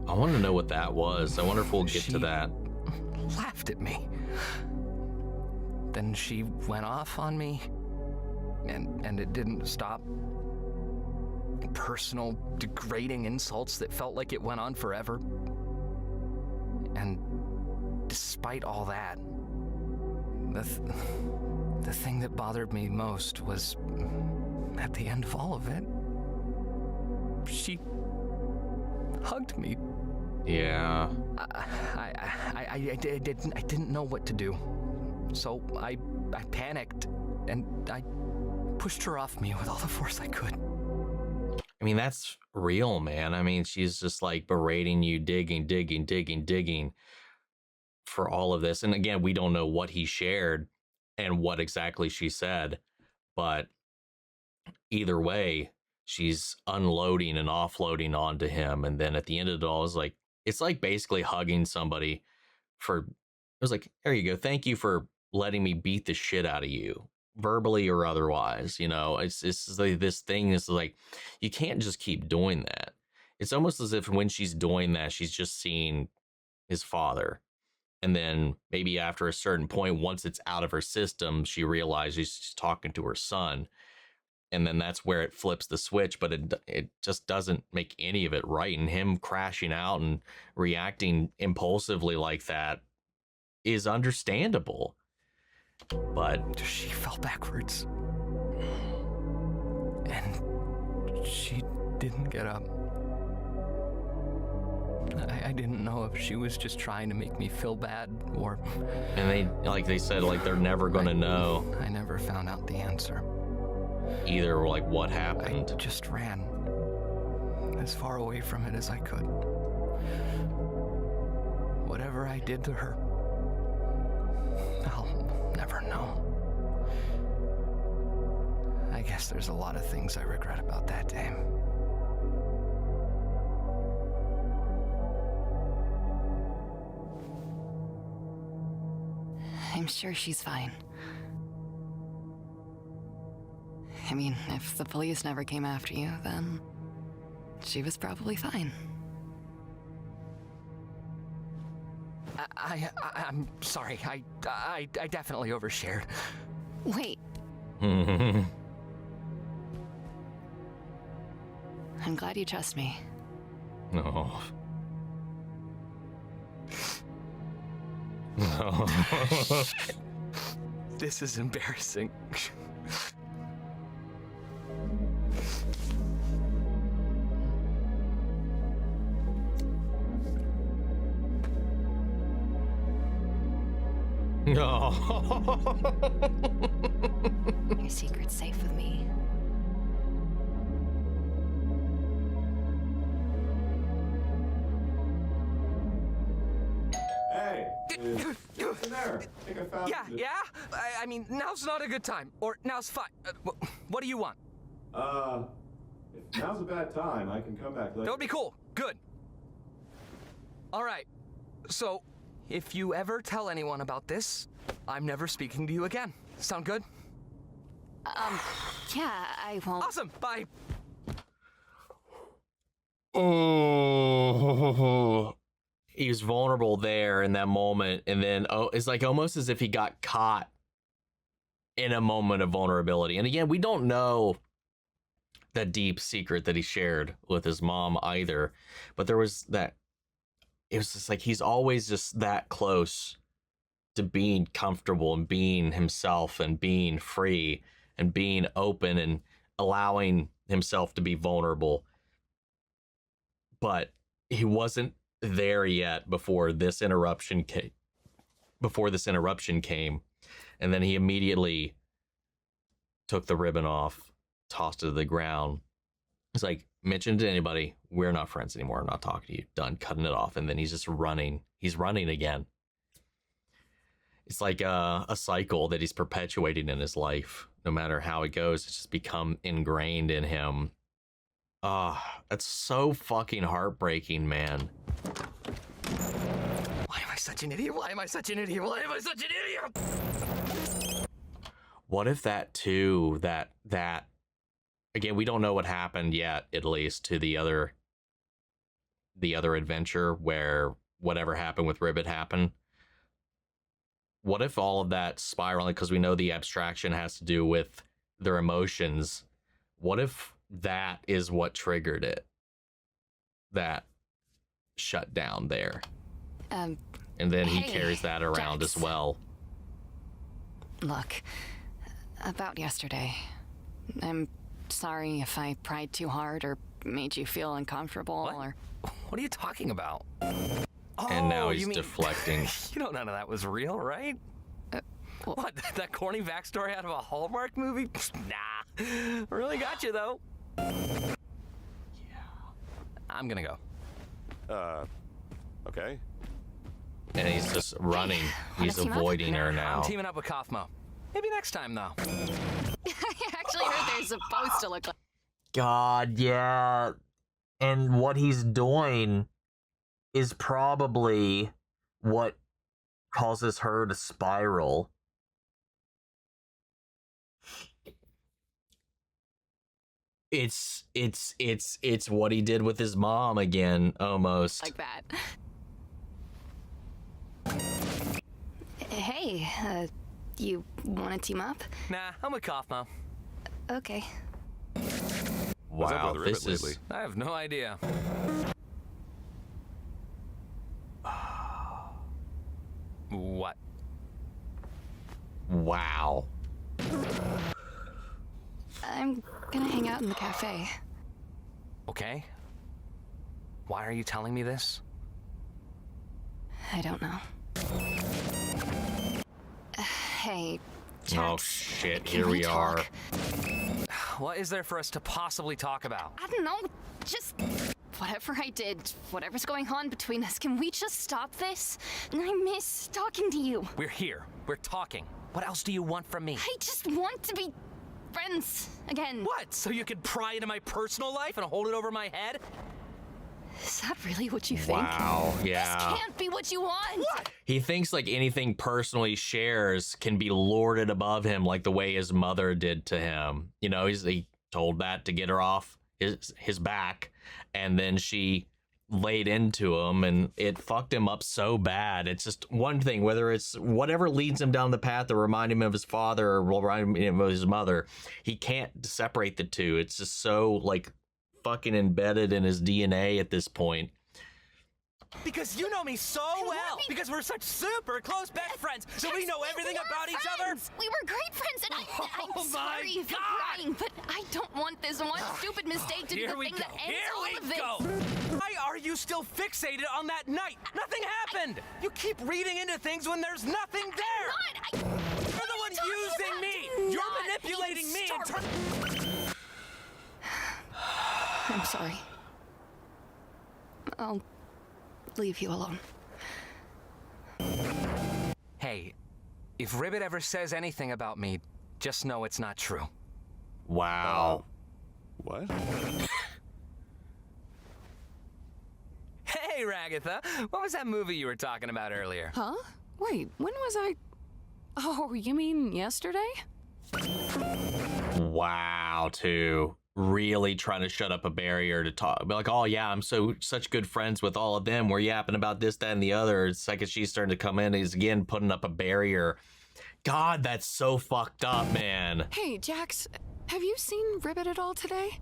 I want to know what that was. I wonder if we'll get to that. Laughed at me. Then she went off on me, and it didn't stop. Personal, degrading insults that felt like it went on forever. And despite all that, the thing that bothered me most was, hugged me. Yeah. I didn't know what to do. So I panicked, and I pushed her off me with all the force I could. I mean, that's real, man. I mean, she's just like berating you, digging for all of this. And again, we don't know what he shared and what exactly she said, but either way, she's unloading and offloading onto him. And then at the end of it all, it's like basically hugging somebody it was like, there you go. Thank you for letting me beat the shit out of you, verbally or otherwise. You know, it's like this thing is like, you can't just keep doing that. It's almost as if when she's doing that, she's just seeing his father. And then maybe after a certain point, once it's out of her system, she realizes she's talking to her son. And then that's where it flips the switch, but it just doesn't make any of it right. And him crashing out and reacting impulsively like that is understandable. But she fell backwards. And she didn't get up. I didn't know if she was just trying to make me feel bad or... And they said, they're never going to know. I never found out the answer. Either, what happened. I just ran as far away from it as I could. Whatever I did to her, I'll never know. I guess there's a lot of things I regret about that day. I'm sure she's fine. I mean, if the police never came after you, then she was probably fine. I'm sorry. I definitely overshared. Wait. No. I'm glad you trust me. No. This is embarrassing. No. Your secret's safe with me. Hey, what's in there? I think I found it. Yeah? I mean, now's not a good time. Or now's fine. What do you want? If now's a bad time, I can come back later. That would be cool. Good. All right. So, if you ever tell anyone about this, I'm never speaking to you again. Sound good? Yeah, I won't. Awesome. Bye. Oh. He was vulnerable there in that moment, and then it's like almost as if he got caught in a moment of vulnerability. And again, we don't know that deep secret that he shared with his mom either, but there was that. It was just like he's always just that close to being comfortable and being himself and being free and being open and allowing himself to be vulnerable. But he wasn't there yet before this interruption came. And then he immediately took the ribbon off, tossed it to the ground. It's like, mention to anybody, we're not friends anymore. I'm not talking to you. Done, cutting it off. And then he's just running. He's running again. It's like a cycle that he's perpetuating in his life. No matter how it goes, it's just become ingrained in him. That's so fucking heartbreaking, man. Why am I such an idiot? Why am I such an idiot? Why am I such an idiot? What if that too, that again, we don't know what happened yet, at least to the other adventure where whatever happened with Ribbit happened. What if all of that spiraling, because we know the abstraction has to do with their emotions. What if that is what triggered it? That shut down there. And then he carries that around Jax. as well. Look, about yesterday, I'm sorry if I pried too hard or made you feel uncomfortable What? or... What are you talking about? And now Oh, he's you mean- deflecting. You know none of that was real, right? What, that corny backstory out of a Hallmark movie? Nah. Really got you, though. Yeah. I'm gonna go. Okay. And he's just running. He's team up? avoiding her now. I'm teaming up with Kaufmo. Maybe next time, though. I actually heard they're supposed to look like... God, yeah. And what he's doing is probably what causes her to spiral. It's what he did with his mom again, almost. like that. Hey, you want to team up? Nah, I'm with Kaufmo. Okay. What's up Wow, with this Ribbit is lately? I have no idea. What? wow. I'm gonna hang out in the cafe. Okay. Why are you telling me this? I don't know. Hey, Oh Jax, shit, can here we are. talk? What is there for us to possibly talk about? I don't know, just whatever I did, whatever's going on between us, can we just stop this? I miss talking to you. We're here. We're talking. What else do you want from me? I just want to be friends again. What? So you could pry into my personal life and hold it over my head? Is that really what you think? Wow, This yeah. can't be what you want. What? He thinks like anything personal he shares can be lorded above him like the way his mother did to him. You know, he told that to get her off his back, and then she laid into him, and it fucked him up so bad. It's just one thing, whether it's whatever leads him down the path to remind him of his father or remind him of his mother, he can't separate the two. It's just so like fucking embedded in his DNA at this point. Because you know me so well. Because we're such super close best friends. So we know everything about each other. We were great friends, and I'm Oh my sorry for God. crying, but I don't want this one stupid mistake to be Here the we thing go. that ends Here all we of this. go. Why are you still fixated on that night? Nothing happened. You keep reading into things when there's nothing there. I'm You're the one using me. You're manipulating me. I'm sorry. I'll leave you alone. Hey, if Ribbit ever says anything about me, just know it's not true. Wow. What? Hey, Ragatha, what was that movie you were talking about earlier? Huh? Wait, when was I... Oh, you mean yesterday? Wow, too. Really trying to shut up a barrier to talk. Be like, oh yeah, I'm such good friends with all of them. We're yapping about this, that, and the other. The second she's starting to come in, he's again putting up a barrier. God, that's so fucked up, man. Hey, Jax, have you seen Ribbit at all today?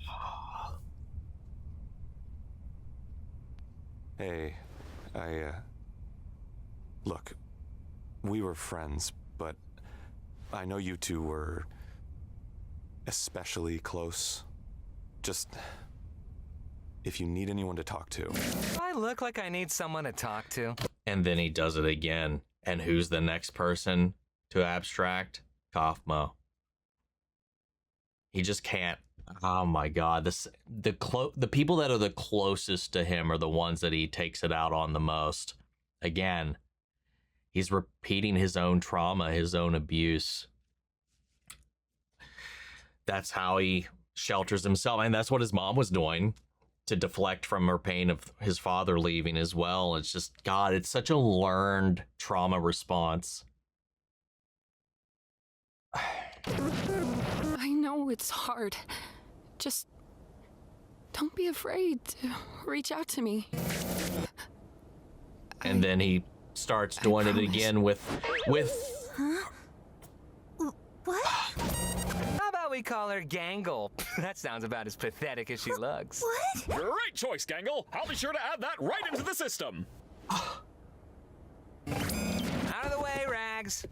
God. Hey, look, we were friends, but I know you two were especially close. Just, if you need anyone to talk to. Do I look like I need someone to talk to? And then he does it again. And who's the next person to abstract? Kaufmo. He just can't. Oh my God! The people that are the closest to him are the ones that he takes it out on the most. Again, he's repeating his own trauma, his own abuse. That's how he shelters himself, and that's what his mom was doing to deflect from her pain of his father leaving as well. It's just, God, it's such a learned trauma response. I know it's hard. Just don't be afraid to reach out to me. And then he starts doing it again with What? we call her Gangle. That sounds about as pathetic as she looks. What? Great choice, Gangle. I'll be sure to add that right into the system. Out of the way, Rags.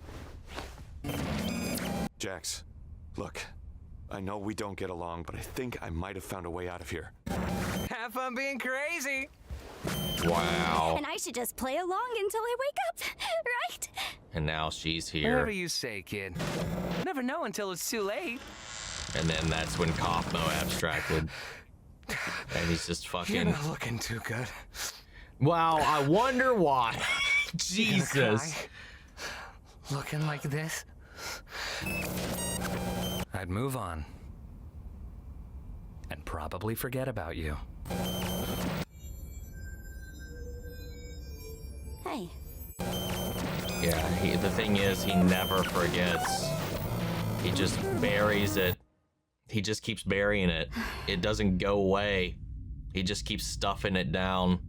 Jax, look, I know we don't get along, but I think I might have found a way out of here. Have fun being crazy. Wow. And I should just play along until I wake up, right? And now she's Whatever here. you say, kid. Never know until it's too late. And then that's when Kaufmo abstracted. And he's just You're fucking... not looking too good. Wow, I wonder why. You gonna Jesus. cry? Looking like this? I'd move on. And probably forget about you. Hey, Yeah, the thing is, he never forgets. He just buries it. He just keeps burying it. It doesn't go away. He just keeps stuffing it down.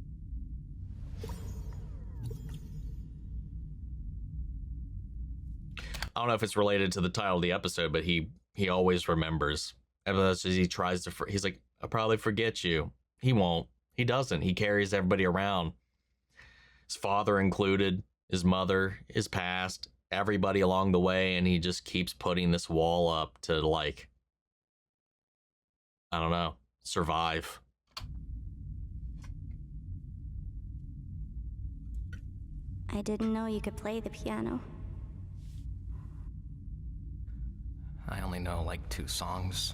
I don't know if it's related to the title of the episode, but he always remembers. And that's as he tries to, he's like, I'll probably forget you. He won't. He doesn't. He carries everybody around. His father included, his mother, his past, everybody along the way, and he just keeps putting this wall up to, like, I don't know, survive. I didn't know you could play the piano. I only know like 2 songs.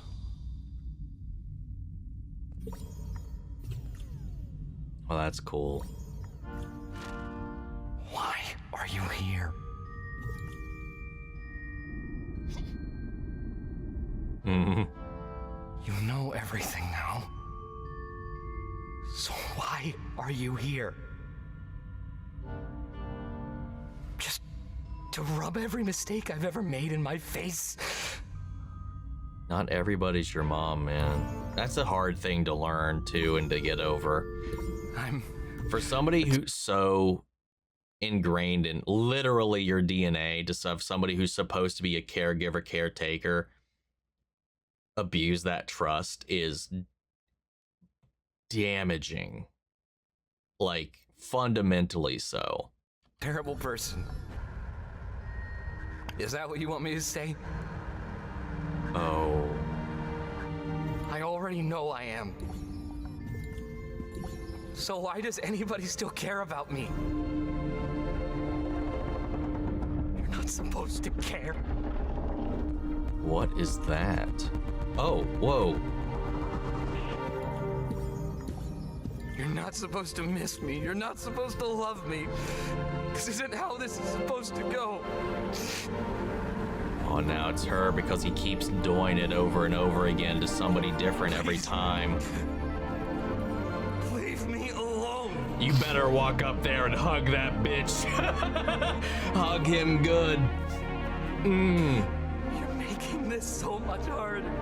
Well, that's cool. Why are you here? Mm-hmm. You know everything now. So why are you here? Just to rub every mistake I've ever made in my face? Not everybody's your mom, man. That's a hard thing to learn, too, and to get over. For somebody who's so ingrained in literally your DNA, to have somebody who's supposed to be a caregiver, caretaker, abuse that trust is damaging. Like, fundamentally so. Terrible person. Is that what you want me to say? Oh. I already know I am. So why does anybody still care about me? You're not supposed to care. What is that? Oh, whoa. You're not supposed to miss me. You're not supposed to love me. This isn't how this is supposed to go. Oh, now it's her because he keeps doing it over and over again to somebody different every time. Leave me alone. You better walk up there and hug that bitch. Hug him good. You're making this so much harder.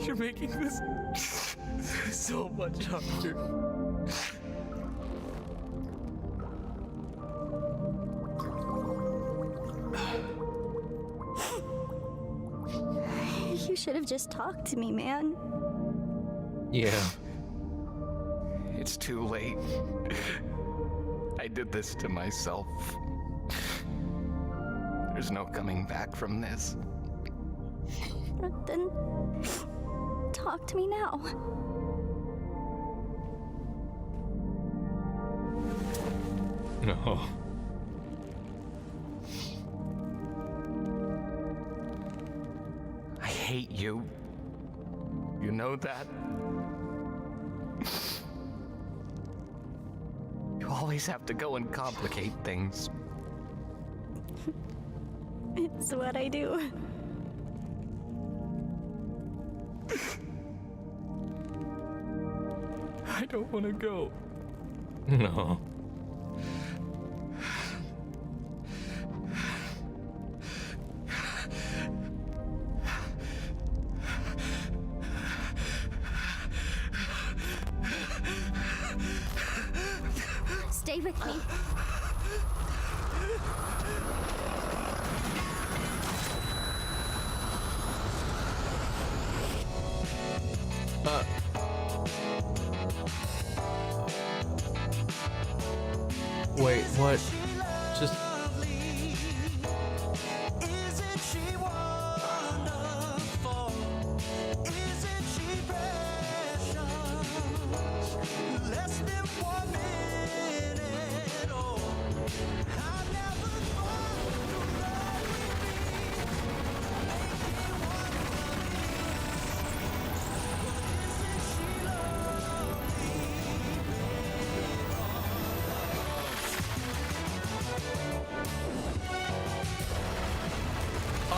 You're making this so much harder. You should have just talked to me, man. Yeah. It's too late. I did this to myself. There's no coming back from this. Then talk to me now. No. I hate you. You know that? You always have to go and complicate things. It's what I do. I don't want to go. No. stay with me. Wait, what? Just...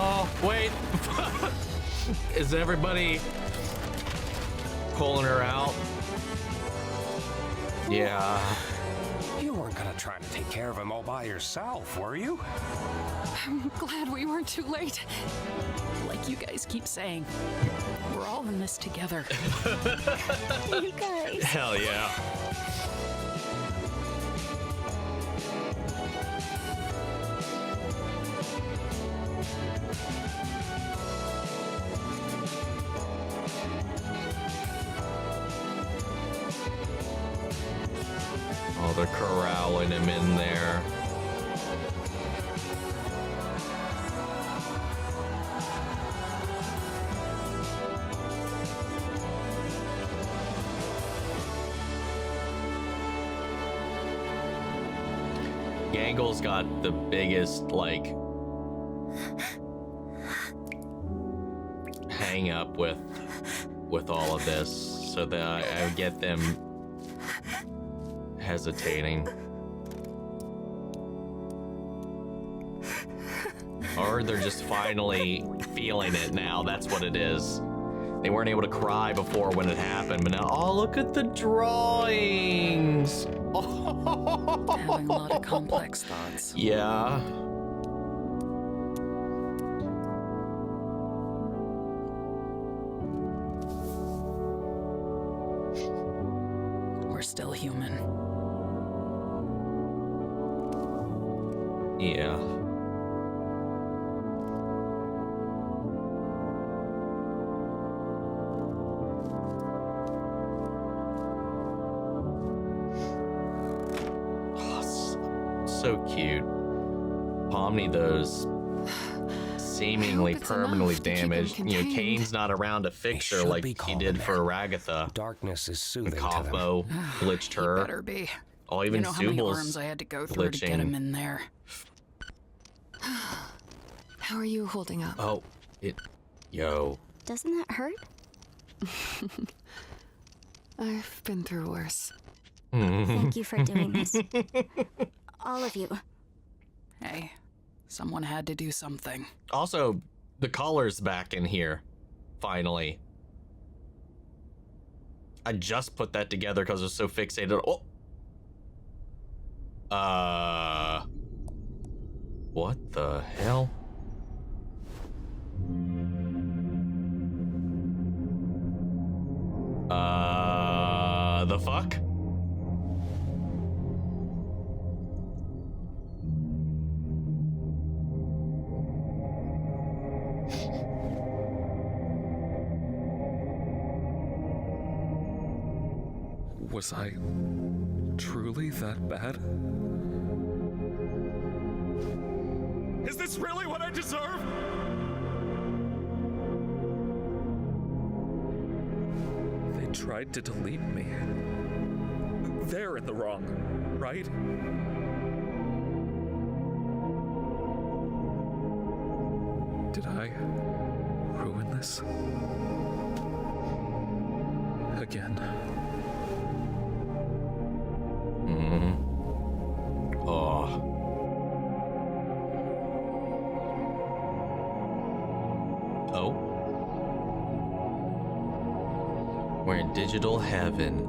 Oh, wait. Is everybody pulling her out? Yeah. You weren't gonna try to take care of him all by yourself, were you? I'm glad we weren't too late. Like you guys keep saying, we're all in this together. You guys. Hell yeah. Oh, they're corralling him in there. Gangle's got the biggest, like, hang up with all of this, so that I get them hesitating. Or they're just finally feeling it now. That's what it is. They weren't able to cry before when it happened, but now, oh, look at the drawings. Having a lot of complex thoughts. Yeah. We're still human. Yeah. So cute. Pomni, those seemingly permanently damaged. You know, Caine's not around to fix her like he did for Ragatha. Darkness is soothing to them. Kaufmo glitched her. Better be. Oh, even you know how many Zooble's arms I had to go through to get him in there. How are you holding up? Oh, yo. Doesn't that hurt? I've been through worse. Thank you for doing this. All of you. Hey, someone had to do something. Also, the collar's back in here. Finally. I just put that together because I was so fixated. Oh. What the hell? The fuck? Was I truly that bad? Is this really what I deserve? They tried to delete me. They're in the wrong, right? Did I ruin this? Again? Oh. Oh. We're in digital heaven.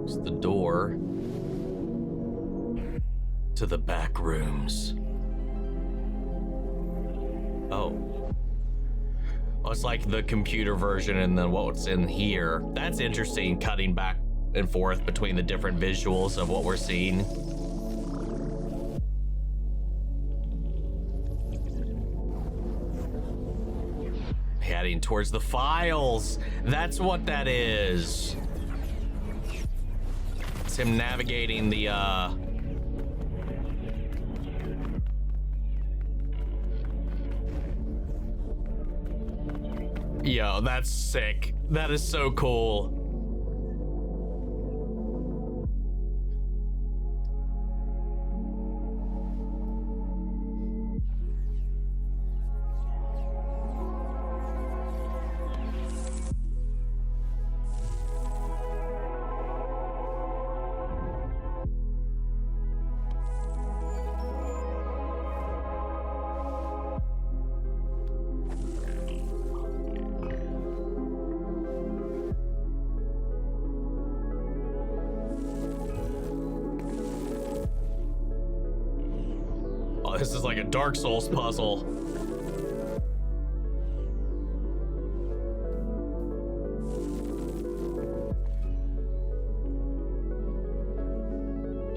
It's the door. to the back rooms. Oh. Oh, it's like the computer version and then what's in here. That's interesting, cutting back and forth between the different visuals of what we're seeing. Heading towards the files. That's what that is. It's him navigating the, Yo, that's sick. That is so cool. This is like a Dark Souls puzzle.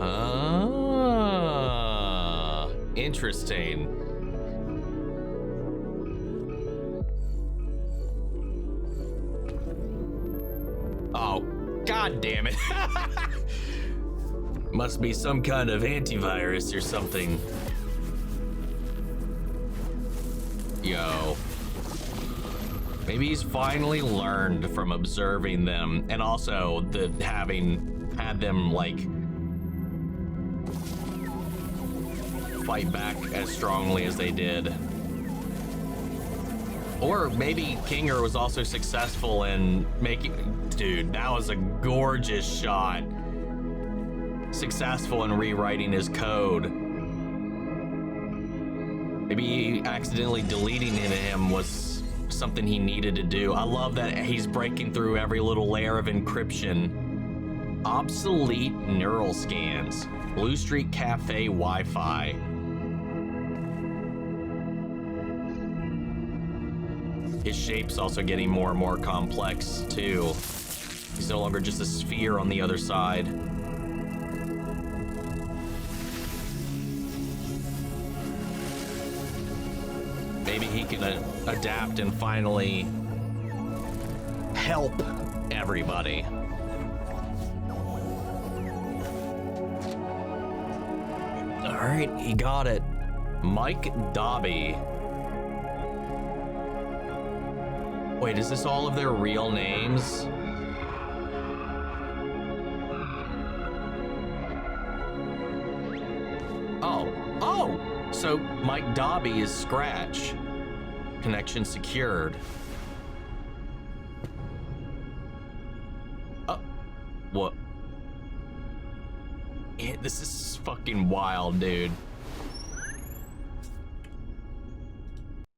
Ah, interesting. Oh, god damn it. Must be some kind of antivirus or something. Yo. Maybe he's finally learned from observing them and also the having had them like fight back as strongly as they did. Or maybe Kinger was also successful in making, dude, that was a gorgeous shot. Successful in rewriting his code. Maybe accidentally deleting him was something he needed to do. I love that he's breaking through every little layer of encryption. Obsolete neural scans. Blue Street Cafe Wi-Fi. His shape's also getting more and more complex too. He's no longer just a sphere on the other side. Maybe he can adapt and finally help everybody. All right, he got it. Mike Dobby. Wait, is this all of their real names? Oh, so Mike Dobby is Scratch. Connection secured. Oh, what? Yeah, this is fucking wild, dude.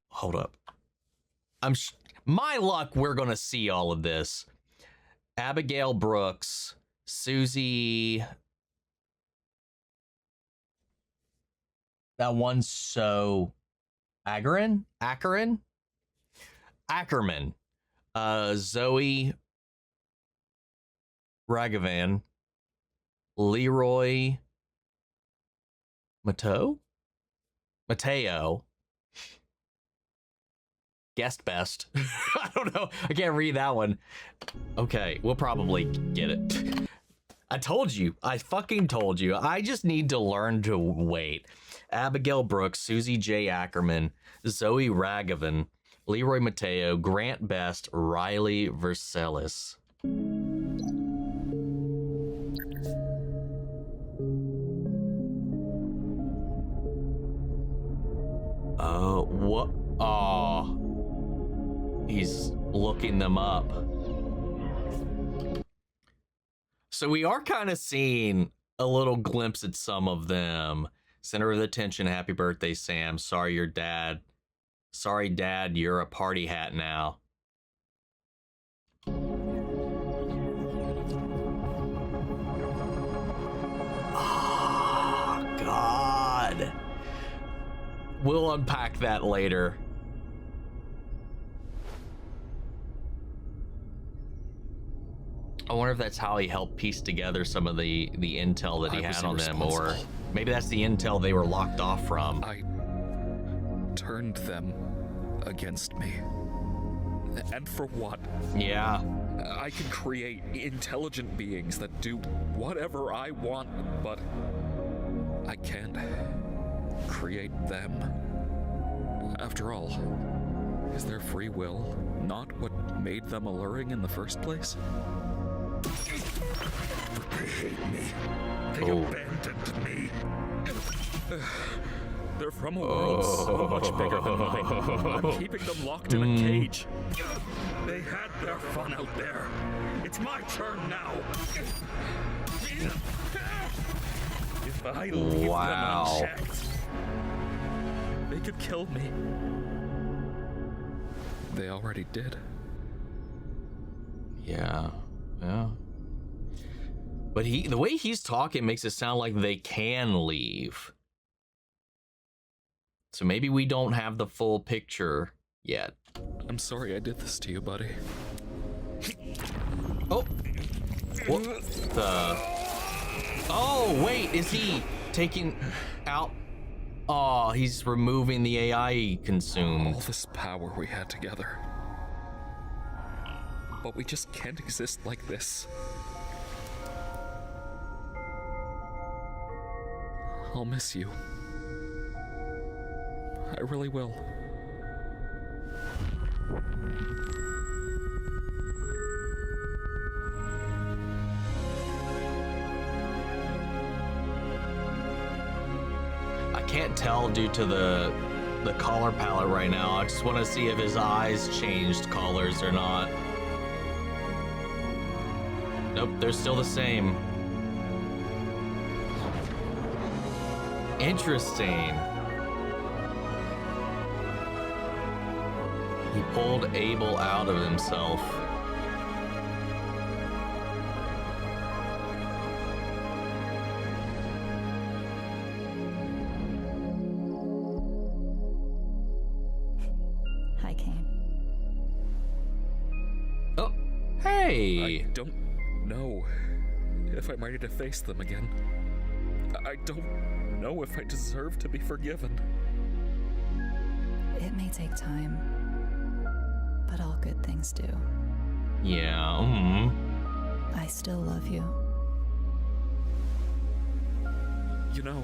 Hold up. My luck, we're gonna see all of this. Abigail Brooks, Susie. That one's so Ackerman. Zoe Ragavan, Leroy Mateo. Guest best. I don't know. I can't read that one. Okay, we'll probably get it. I told you. I fucking told you. I just need to learn to wait. Abigail Brooks, Susie J. Ackerman, Zoe Ragavan, Leroy Mateo, Grant Best, Riley Versailles. What? Oh, he's looking them up. So we are kind of seeing a little glimpse at some of them. Center of attention, happy birthday, Sam. Sorry, your dad. Sorry, Dad, you're a party hat now. Oh, God. God. We'll unpack that later. I wonder if that's how he helped piece together some of the intel that he had on them, or maybe that's the intel they were locked off from. I turned them against me. And for what? Yeah. I can create intelligent beings that do whatever I want, but I can't create them. After all, is their free will not what made them alluring in the first place? They hate me. They abandoned me. They're from a world so much bigger than mine. I'm keeping them locked in a cage. They had their fun out there. It's my turn now. If I leave them unchecked, they could kill me. They already did. Yeah. But the way he's talking makes it sound like they can leave. So maybe we don't have the full picture yet. I'm sorry I did this to you, buddy. Oh. What the? Oh, wait, is he taking out? Oh, he's removing the AI he consumed. All this power we had together. But we just can't exist like this. I'll miss you. I really will. I can't tell due to the color palette right now. I just want to see if his eyes changed colors or not. Nope, they're still the same. Interesting. He pulled Abel out of himself. Hi, Caine. Oh, hey! I don't know if I'm ready to face them again. I don't know if I deserve to be forgiven. It may take time, but all good things do. Yeah. I still love you. You know,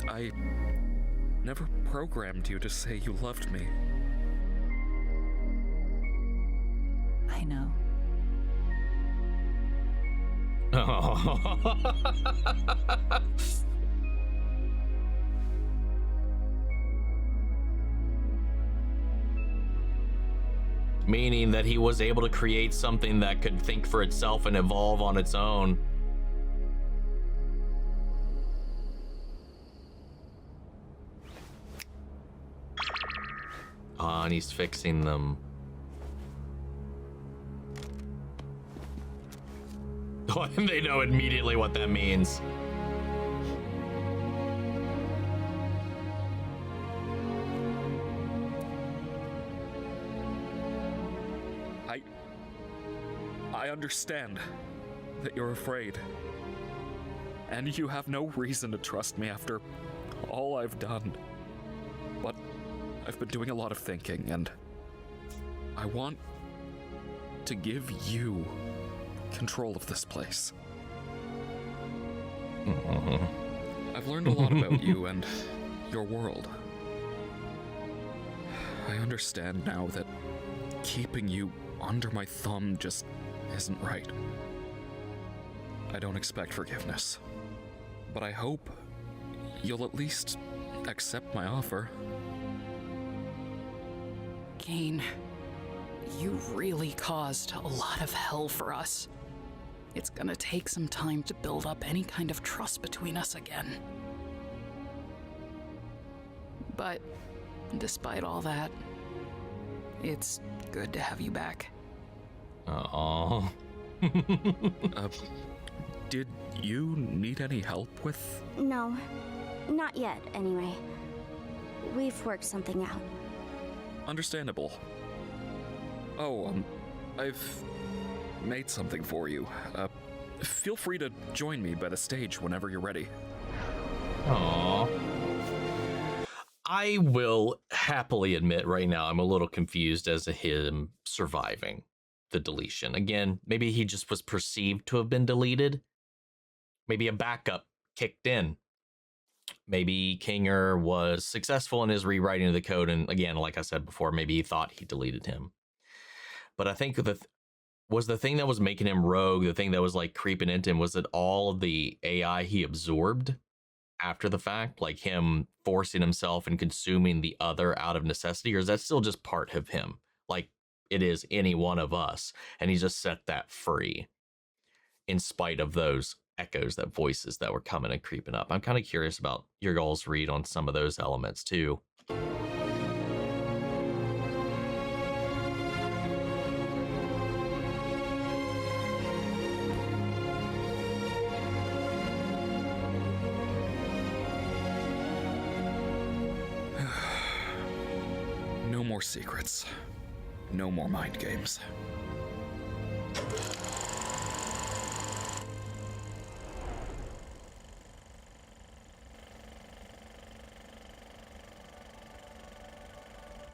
I never programmed you to say you loved me. I know. Meaning that he was able to create something that could think for itself and evolve on its own. And he's fixing them. And they know immediately what that means. I understand that you're afraid. And you have no reason to trust me after all I've done. But I've been doing a lot of thinking, and I want to give you control of this place. I've learned a lot about you and your world. I understand now that keeping you under my thumb just isn't right. I don't expect forgiveness, but I hope you'll at least accept my offer. Caine, you really caused a lot of hell for us. It's gonna take some time to build up any kind of trust between us again. But despite all that, it's good to have you back. Aww. Did you need any help with? No. Not yet, anyway. We've worked something out. Understandable. Oh, I've made something for you. Feel free to join me by the stage whenever you're ready. Aww. I will happily admit right now I'm a little confused as to him surviving the deletion. Again, maybe he just was perceived to have been deleted. Maybe a backup kicked in. Maybe Kinger was successful in his rewriting of the code, and again, like I said before, maybe he thought he deleted him. But I think was the thing that was making him rogue, the thing that was like creeping into him, was it all of the AI he absorbed after the fact, like him forcing himself and consuming the other out of necessity, or is that still just part of him, like it is any one of us, and he just set that free in spite of those echoes, that voices that were coming and creeping up? I'm kind of curious about your all's read on some of those elements too. No more secrets. No more mind games.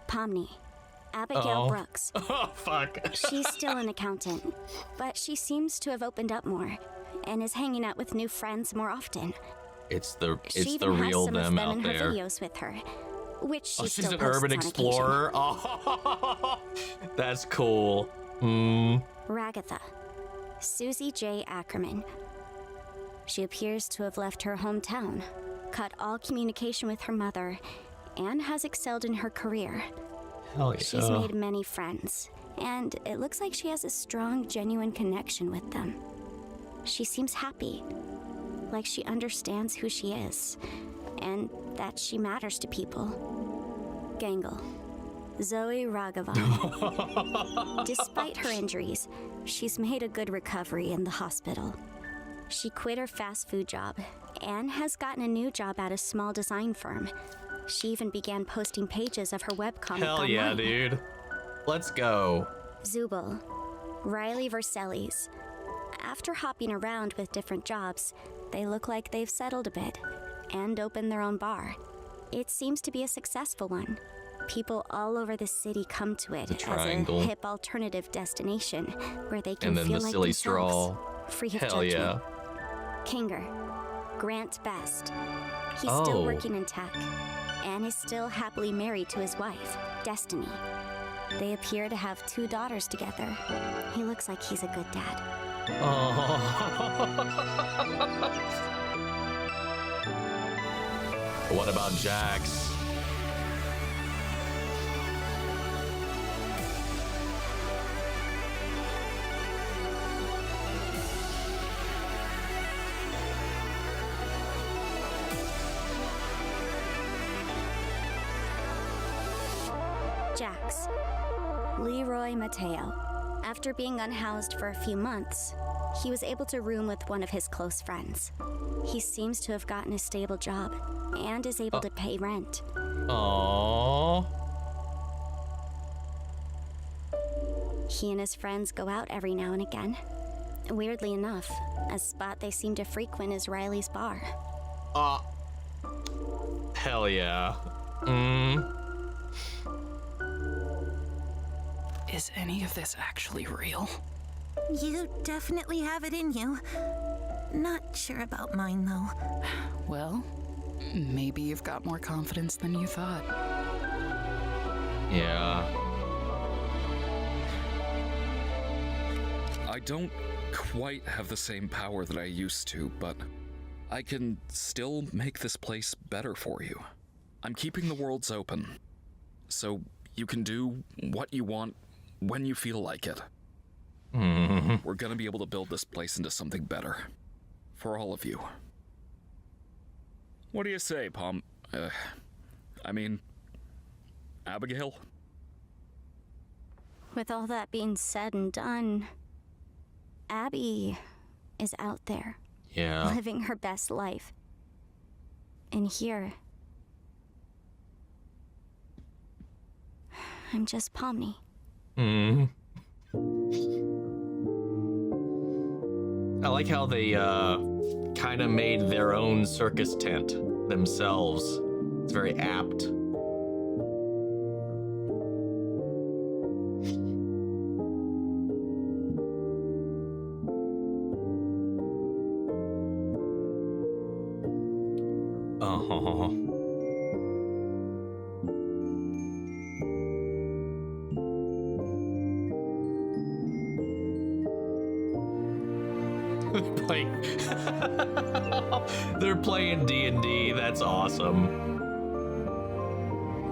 Pomni. Abigail Brooks. Oh, fuck. She's still an accountant, but she seems to have opened up more and is hanging out with new friends more often. It's the She the even has real some of them them out in her there. videos with her, which she She's still an posts urban on explorer. Oh, that's cool. Ragatha. Susie J. Ackerman. She appears to have left her hometown, cut all communication with her mother, and has excelled in her career. Hell yeah. She's made many friends, and it looks like she has a strong, genuine connection with them. She seems happy, like she understands who she is, and that she matters to people. Gangle. Zoe Raghavan. Despite her injuries, she's made a good recovery in the hospital. She quit her fast food job and has gotten a new job at a small design firm. She even began posting pages of her webcomic Hell online. yeah, dude. Let's go. Zooble. Riley Vercellis. After hopping around with different jobs, they look like they've settled a bit and opened their own bar. It seems to be a successful one. People all over the city come to it as a hip alternative destination where they can And then feel the like silly themselves, straw. free of Hell judgment. yeah. Kinger. Grant Best. He's still working in tech and is still happily married to his wife, Destiny. They appear to have 2 daughters together. He looks like he's a good dad. What about Jax? Jax. Leroy Mateo. After being unhoused for a few months, he was able to room with one of his close friends. He seems to have gotten a stable job and is able to pay rent. Aww. He and his friends go out every now and again. Weirdly enough, a spot they seem to frequent is Riley's bar. Hell yeah. Is any of this actually real? You definitely have it in you. Not sure about mine, though. Well, maybe you've got more confidence than you thought. Yeah. I don't quite have the same power that I used to, but I can still make this place better for you. I'm keeping the worlds open, so you can do what you want when you feel like it. We're gonna be able to build this place into something better. For all of you. What do you say, Abigail? With all that being said and done, Abby is out there. Yeah. Living her best life. in here, I'm just Pomni. I like how they kind of made their own circus tent themselves. It's very apt. They're playing D&D. That's awesome.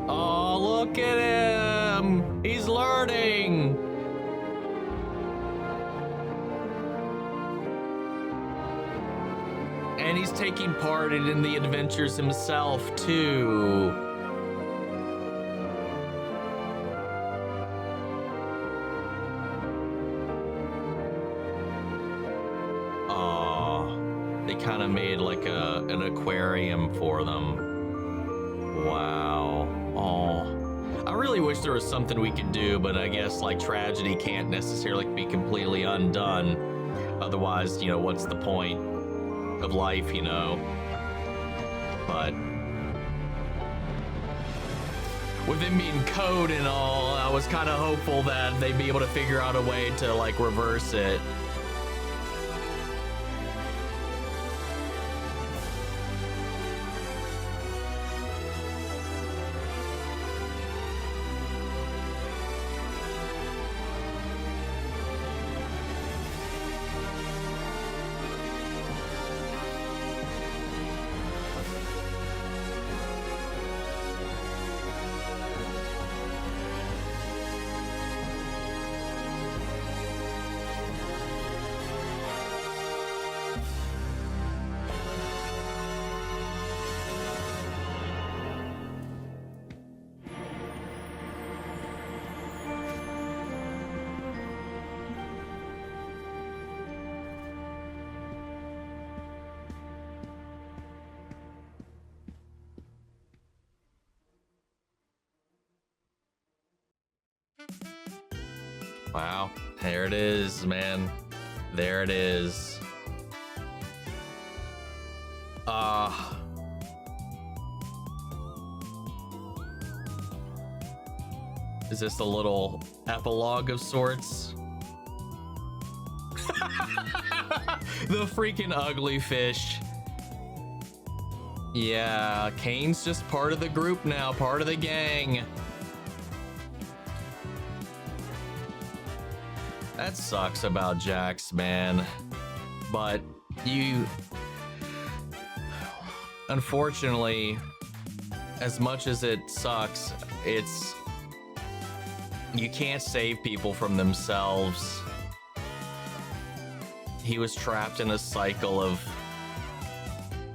Oh, look at him. He's learning. And he's taking part in the adventures himself, too. Kind of made like an aquarium for them. Wow. Oh, I really wish there was something we could do, but I guess like tragedy can't necessarily be completely undone. Otherwise, you know, what's the point of life, you know? But with it being code and all, I was kind of hopeful that they'd be able to figure out a way to like reverse it. Wow, there it is, man. There it is. Is this a little epilogue of sorts? The freaking ugly fish. Yeah, Caine's just part of the group now, part of the gang. That sucks about Jax, man. But you... Unfortunately, as much as it sucks, it's... You can't save people from themselves. He was trapped in a cycle of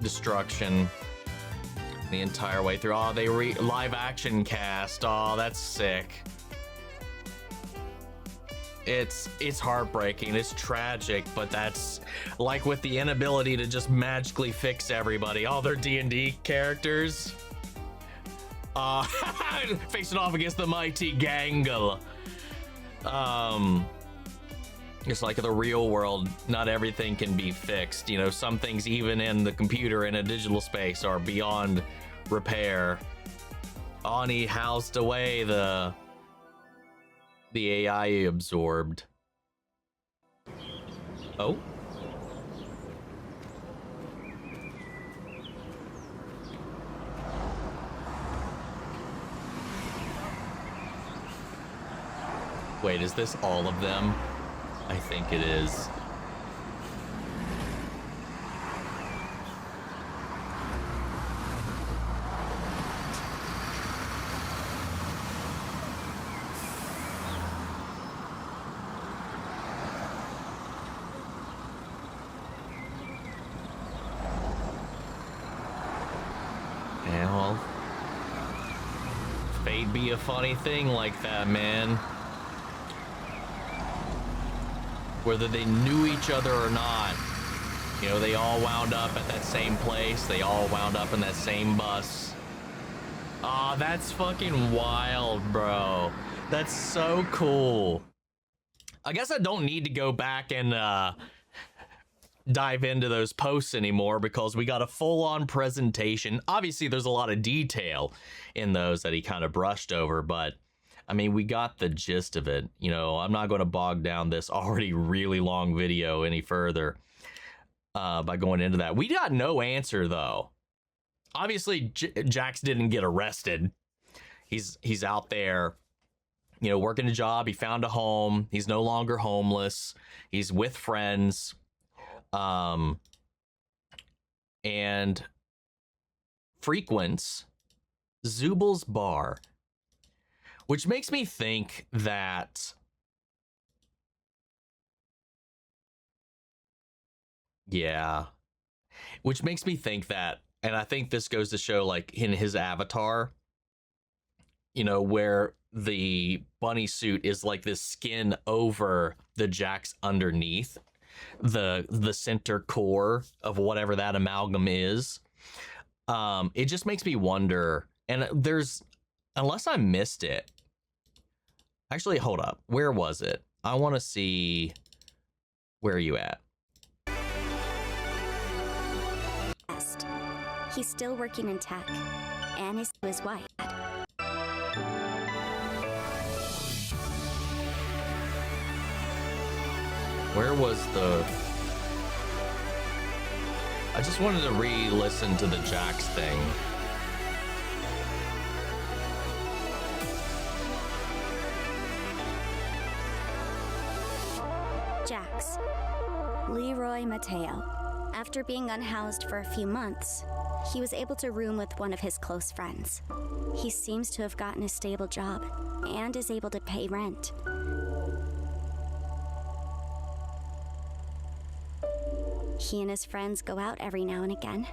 destruction the entire way through. Oh, they live action cast. Oh, that's sick. It's heartbreaking, it's tragic, but that's like with the inability to just magically fix everybody. All their D&D characters. Facing off against the mighty Gangle. It's like the real world, not everything can be fixed. You know, some things even in the computer in a digital space are beyond repair. Ani housed away the AI absorbed. Oh. Wait, is this all of them? I think it is. Yeah, well, fate be a funny thing like that, man. Whether they knew each other or not, You know, they all wound up at that same place. They all wound up in that same bus. Aw, that's fucking wild, bro. That's so cool. I guess I don't need to go back and dive into those posts anymore because we got a full-on presentation. Obviously, there's a lot of detail in those that he kind of brushed over, but I mean, we got the gist of it. You know, I'm not going to bog down this already really long video any further by going into that. We got no answer, though. Obviously, Jax didn't get arrested. He's out there, you know, working a job. He found a home. He's no longer homeless. He's with friends. And frequents Zooble's bar, which makes me think that which makes me think that, and I think this goes to show, like, in his avatar, you know, where the bunny suit is like this skin over the Jax underneath the center core of whatever that amalgam is. It just makes me wonder, and unless I missed it, actually, hold up, where was it? I want to see, where are you at? He's still working in tech, and is his wife. Where was the... I just wanted to re-listen to the Jax thing. Jax. Leroy Mateo. After being unhoused for a few months, he was able to room with one of his close friends. He seems to have gotten a stable job and is able to pay rent. He and his friends go out every now and again.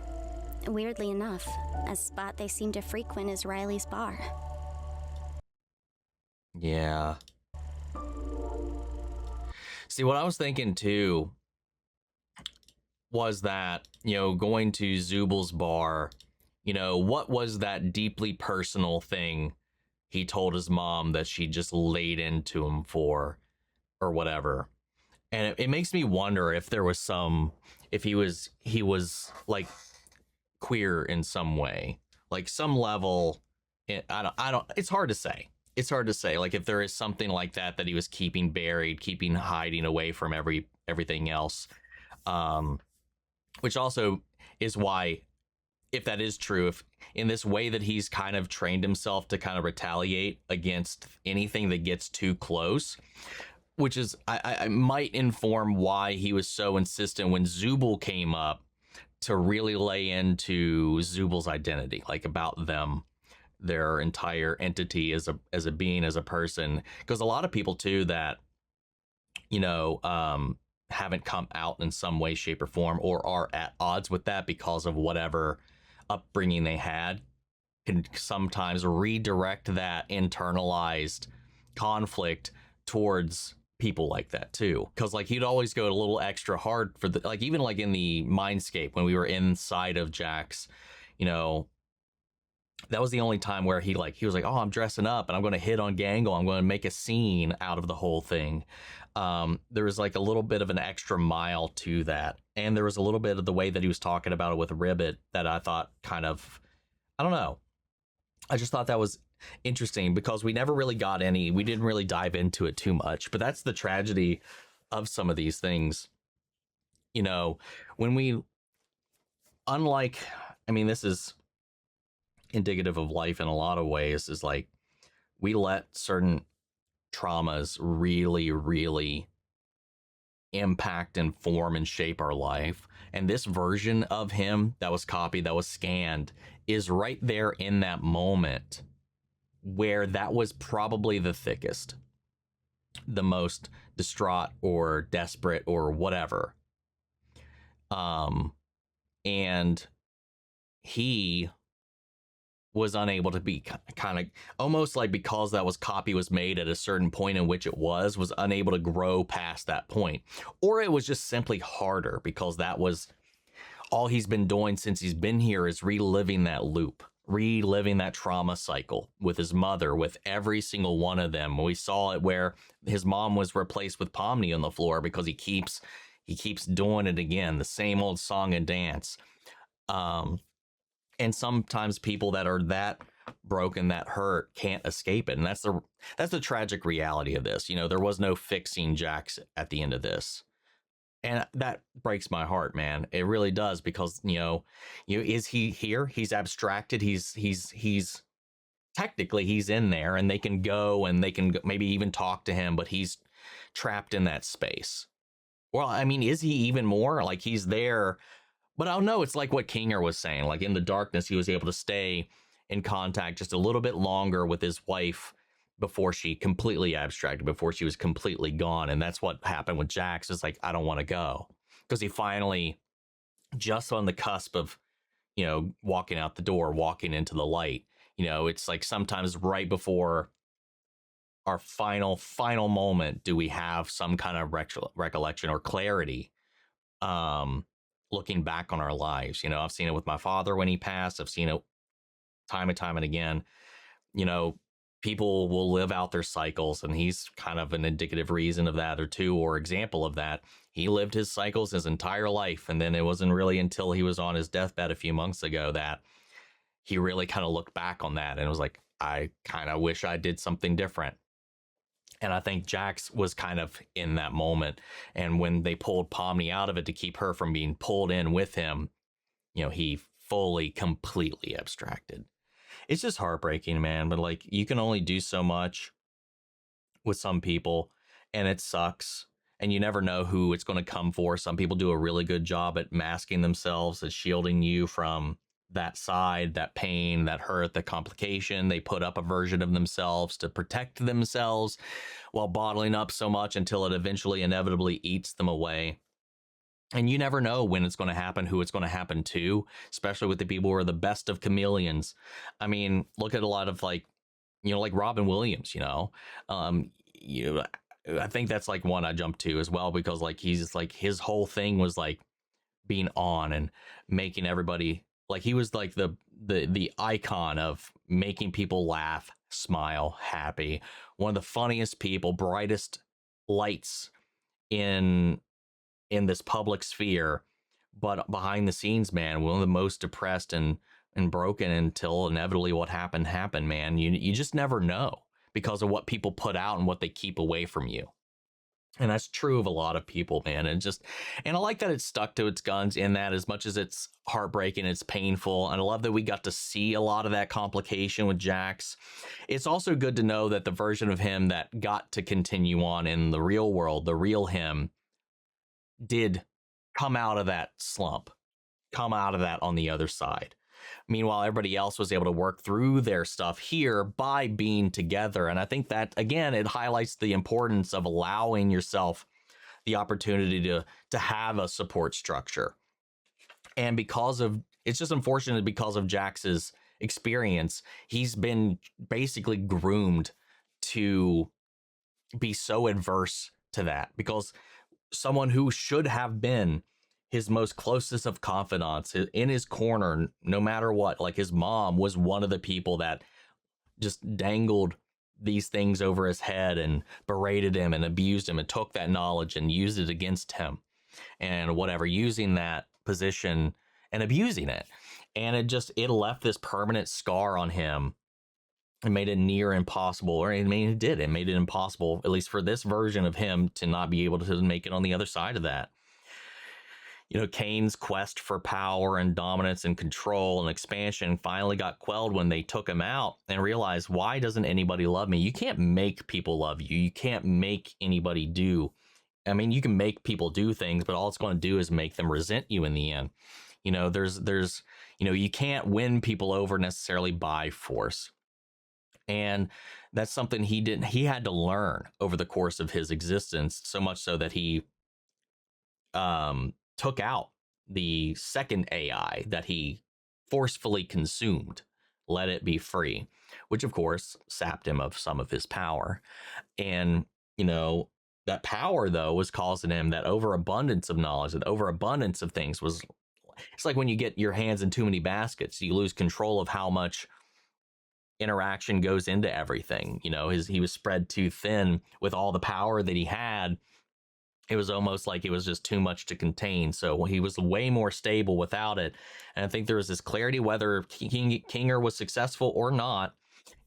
Weirdly enough, a spot they seem to frequent is Riley's bar. Yeah. See, what I was thinking too was that, you know, going to Zooble's bar, you know, what was that deeply personal thing he told his mom that she just laid into him for, or whatever. And it makes me wonder if there was if he was like queer in some way, like some level. I don't, it's hard to say. It's hard to say, like, if there is something like that he was keeping buried, hiding away from everything else. Which also is why, if that is true, if in this way that he's kind of trained himself to kind of retaliate against anything that gets too close, which is, I might inform why he was so insistent when Zooble came up to really lay into Zooble's identity, like about them, their entire entity as a being, as a person. Because a lot of people too that, you know, haven't come out in some way, shape, or form, or are at odds with that because of whatever upbringing they had, can sometimes redirect that internalized conflict towards people like that too. Because, like, he'd always go a little extra hard for the, like, even like in the Mindscape when we were inside of Jax, you know, that was the only time where he was like, oh, I'm dressing up and I'm going to hit on Gangle. I'm going to make a scene out of the whole thing. There was like a little bit of an extra mile to that. And there was a little bit of the way that he was talking about it with Ribbit that I thought kind of, I don't know. I just thought that was interesting because we never really got we didn't really dive into it too much. But that's the tragedy of some of these things. You know, when unlike, I mean, this is indicative of life in a lot of ways, is like we let certain traumas really, really impact and form and shape our life. And this version of him that was copied, that was scanned, is right there in that moment where that was probably the thickest, the most distraught or desperate or whatever. And he was unable to be kind of almost like, because that was copy was made at a certain point in which it was unable to grow past that point. Or it was just simply harder because that was all he's been doing since he's been here, is reliving that loop, reliving that trauma cycle with his mother, with every single one of them. We saw it where his mom was replaced with Pomni on the floor because he keeps doing it again, the same old song and dance. And sometimes people that are that broken, that hurt, can't escape it. And that's the tragic reality of this. You know, there was no fixing Jax at the end of this. And that breaks my heart, man. It really does, because, is he here? He's abstracted. He's technically he's in there, and they can go and they can maybe even talk to him, but he's trapped in that space. Well, I mean, is he even more? Like, he's there, but I don't know. It's like what Kinger was saying. Like, in the darkness, he was able to stay in contact just a little bit longer with his wife before she completely abstracted, before she was completely gone. And that's what happened with Jax. Is like, I don't want to go, because he finally, just on the cusp of, walking out the door, walking into the light, it's like sometimes right before our final moment do we have some kind of recollection or clarity, looking back on our lives. I've seen it with my father when he passed. I've seen it time and time and again. People will live out their cycles, and he's kind of an indicative reason of that, or example of that. He lived his cycles his entire life, and then it wasn't really until he was on his deathbed a few months ago that he really kind of looked back on that and was like, I kind of wish I did something different. And I think Jax was kind of in that moment. And when they pulled Pomni out of it to keep her from being pulled in with him, he fully, completely abstracted. It's just heartbreaking, man. But like, you can only do so much with some people, and it sucks. And you never know who it's going to come for. Some people do a really good job at masking themselves, at shielding you from that side, that pain, that hurt, that complication. They put up a version of themselves to protect themselves while bottling up so much until it eventually inevitably eats them away. And you never know when it's going to happen, who it's going to happen to, especially with the people who are the best of chameleons. I mean, look at a lot of like Robin Williams, I think that's like one I jumped to as well, because like he's like, his whole thing was like being on and making everybody, like, he was like the icon of making people laugh, smile, happy. One of the funniest people, brightest lights in this public sphere, but behind the scenes, man, one of the most depressed and broken until inevitably what happened, man. You just never know because of what people put out and what they keep away from you. And that's true of a lot of people, man. And I like that it stuck to its guns in that, as much as it's heartbreaking, it's painful. And I love that we got to see a lot of that complication with Jax. It's also good to know that the version of him that got to continue on in the real world, the real him, did come out of that slump, come out of that on the other side. Meanwhile, everybody else was able to work through their stuff here by being together. And I think that, again, it highlights the importance of allowing yourself the opportunity to have a support structure. And it's just unfortunate, because of Jax's experience, he's been basically groomed to be so adverse to that, because someone who should have been his most closest of confidants, in his corner, no matter what, like his mom was one of the people that just dangled these things over his head and berated him and abused him and took that knowledge and used it against him and whatever, using that position and abusing it. And it left this permanent scar on him. It made it near impossible, or it made it impossible, at least for this version of him, to not be able to make it on the other side of that. Caine's quest for power and dominance and control and expansion finally got quelled when they took him out and realized, why doesn't anybody love me? You can't make people love you. You can't make anybody do. I mean, you can make people do things, but all it's going to do is make them resent you in the end. You can't win people over necessarily by force. And that's something he had to learn over the course of his existence, so much so that he took out the second AI that he forcefully consumed let it be free, which of course sapped him of some of his power. And, you know, that power though was causing him that overabundance of knowledge, that overabundance of things was, it's like when you get your hands in too many baskets, you lose control of how much interaction goes into everything. You know, he was spread too thin with all the power that he had. It was almost like it was just too much to contain. So he was way more stable without it. And I think there was this clarity whether Kinger was successful or not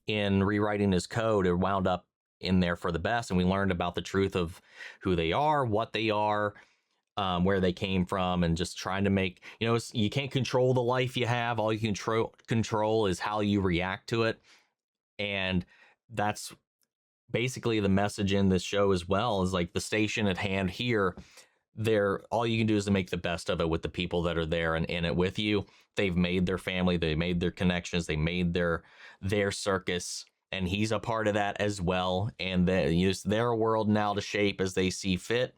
in rewriting his code. It wound up in there for the best. And we learned about the truth of who they are, what they are, where they came from, and just trying to make, you know, you can't control the life you have. All you can control is how you react to it. And that's basically the message in this show as well, is like the station at hand here, all you can do is to make the best of it with the people that are there and in it with you. They've made their family, they made their connections, they made their circus, and he's a part of that as well. And they use their world now to shape as they see fit.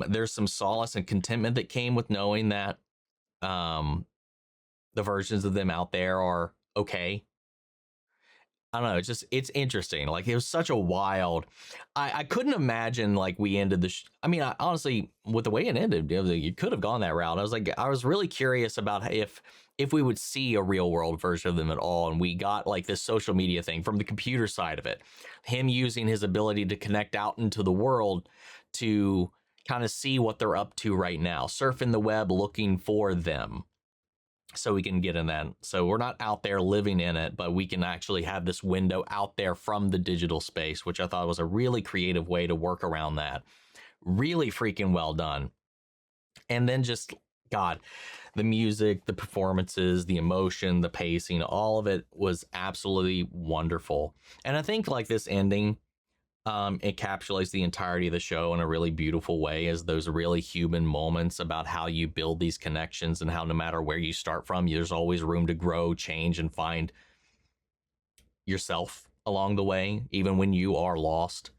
There's some solace and contentment that came with knowing that the versions of them out there are okay. I don't know. It's interesting. Like, it was such a wild, I couldn't imagine like we ended the, honestly, with the way it ended, you could have gone that route. I was really curious about if we would see a real world version of them at all. And we got like this social media thing from the computer side of it, him using his ability to connect out into the world to kind of see what they're up to right now, surfing the web, looking for them. So we can get in that. So we're not out there living in it, but we can actually have this window out there from the digital space, which I thought was a really creative way to work around that. Really freaking well done. And then just, God, the music, the performances, the emotion, the pacing, all of it was absolutely wonderful. And I think like this ending encapsulates the entirety of the show in a really beautiful way, as those really human moments about how you build these connections and how no matter where you start from, there's always room to grow, change, and find yourself along the way, even when you are lost.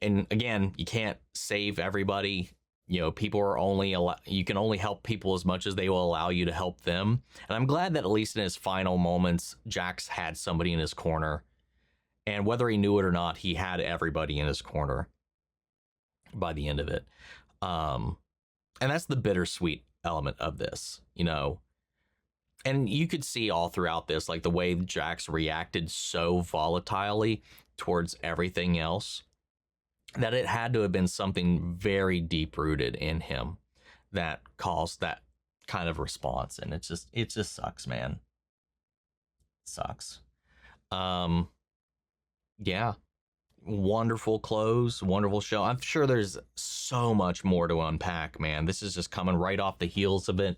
And again, you can't save everybody. You know, people are you can only help people as much as they will allow you to help them. And I'm glad that at least in his final moments, Jax had somebody in his corner. And whether he knew it or not, he had everybody in his corner by the end of it. And that's the bittersweet element of this, you know. And you could see all throughout this, like the way Jax reacted so volatilely towards everything else, that it had to have been something very deep-rooted in him that caused that kind of response. And it just sucks, man. It sucks. Yeah, wonderful close, wonderful show. I'm sure there's so much more to unpack, man. This is just coming right off the heels of it.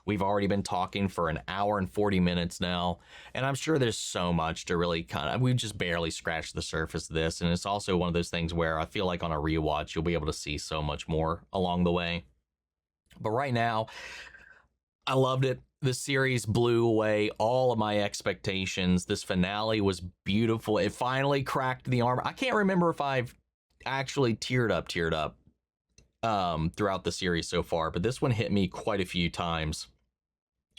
We've already been talking for an hour and 40 minutes now, and I'm sure there's so much to really we've just barely scratched the surface of this. And it's also one of those things where I feel like on a rewatch, you'll be able to see so much more along the way. But right now, I loved it. The series blew away all of my expectations. This finale was beautiful. It finally cracked the armor. I can't remember if I've actually teared up throughout the series so far, but this one hit me quite a few times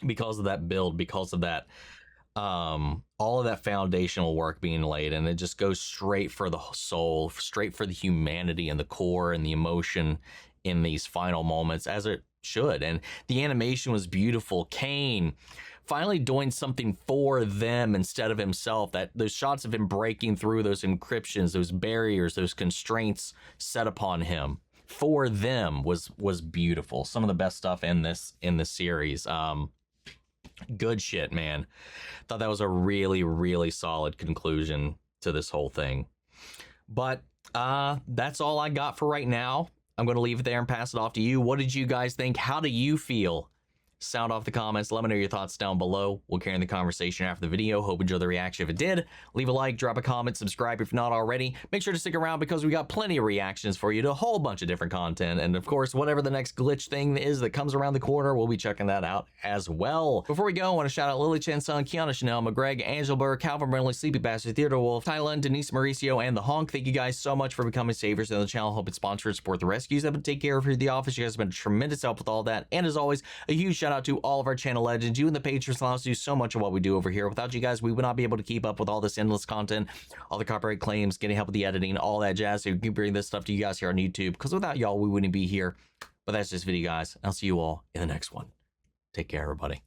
because of that build, because of that, all of that foundational work being laid. And it just goes straight for the soul, straight for the humanity and the core and the emotion in these final moments, as it should. And the animation was beautiful. Caine finally doing something for them instead of himself. That those shots of him breaking through those encryptions, those barriers, those constraints set upon him for them was beautiful. Some of the best stuff in this series. Good shit, man. Thought that was a really, really solid conclusion to this whole thing. But that's all I got for right now. I'm going to leave it there and pass it off to you. What did you guys think? How do you feel? Sound off the comments. Let me know your thoughts down below. We'll carry on the conversation after the video. Hope you enjoyed the reaction. If it did, leave a like, drop a comment, subscribe if not already. Make sure to stick around because we got plenty of reactions for you to a whole bunch of different content. And of course, whatever the next glitch thing is that comes around the corner, we'll be checking that out as well. Before we go, I want to shout out Lily Chen Sun, Kiana Chanel, McGreg, Angel Burr, Calvin Brinley, Sleepy Bastard, Theodore Wolf, Tylen, Denise Mauricio, and The Honk. Thank you guys so much for becoming saviors on the channel. Hope it's sponsored, support the rescues. I've been take care of here at the office. You guys have been a tremendous help with all that. And as always, a huge shout shout out to all of our channel legends. You and the patrons allow us to do so much of what we do over here. Without you guys, we would not be able to keep up with all this endless content, all the copyright claims, getting help with the editing, all that jazz. So we can bring this stuff to you guys here on YouTube, because without y'all, we wouldn't be here. But that's just video, guys. I'll see you all in the next one. Take care, everybody.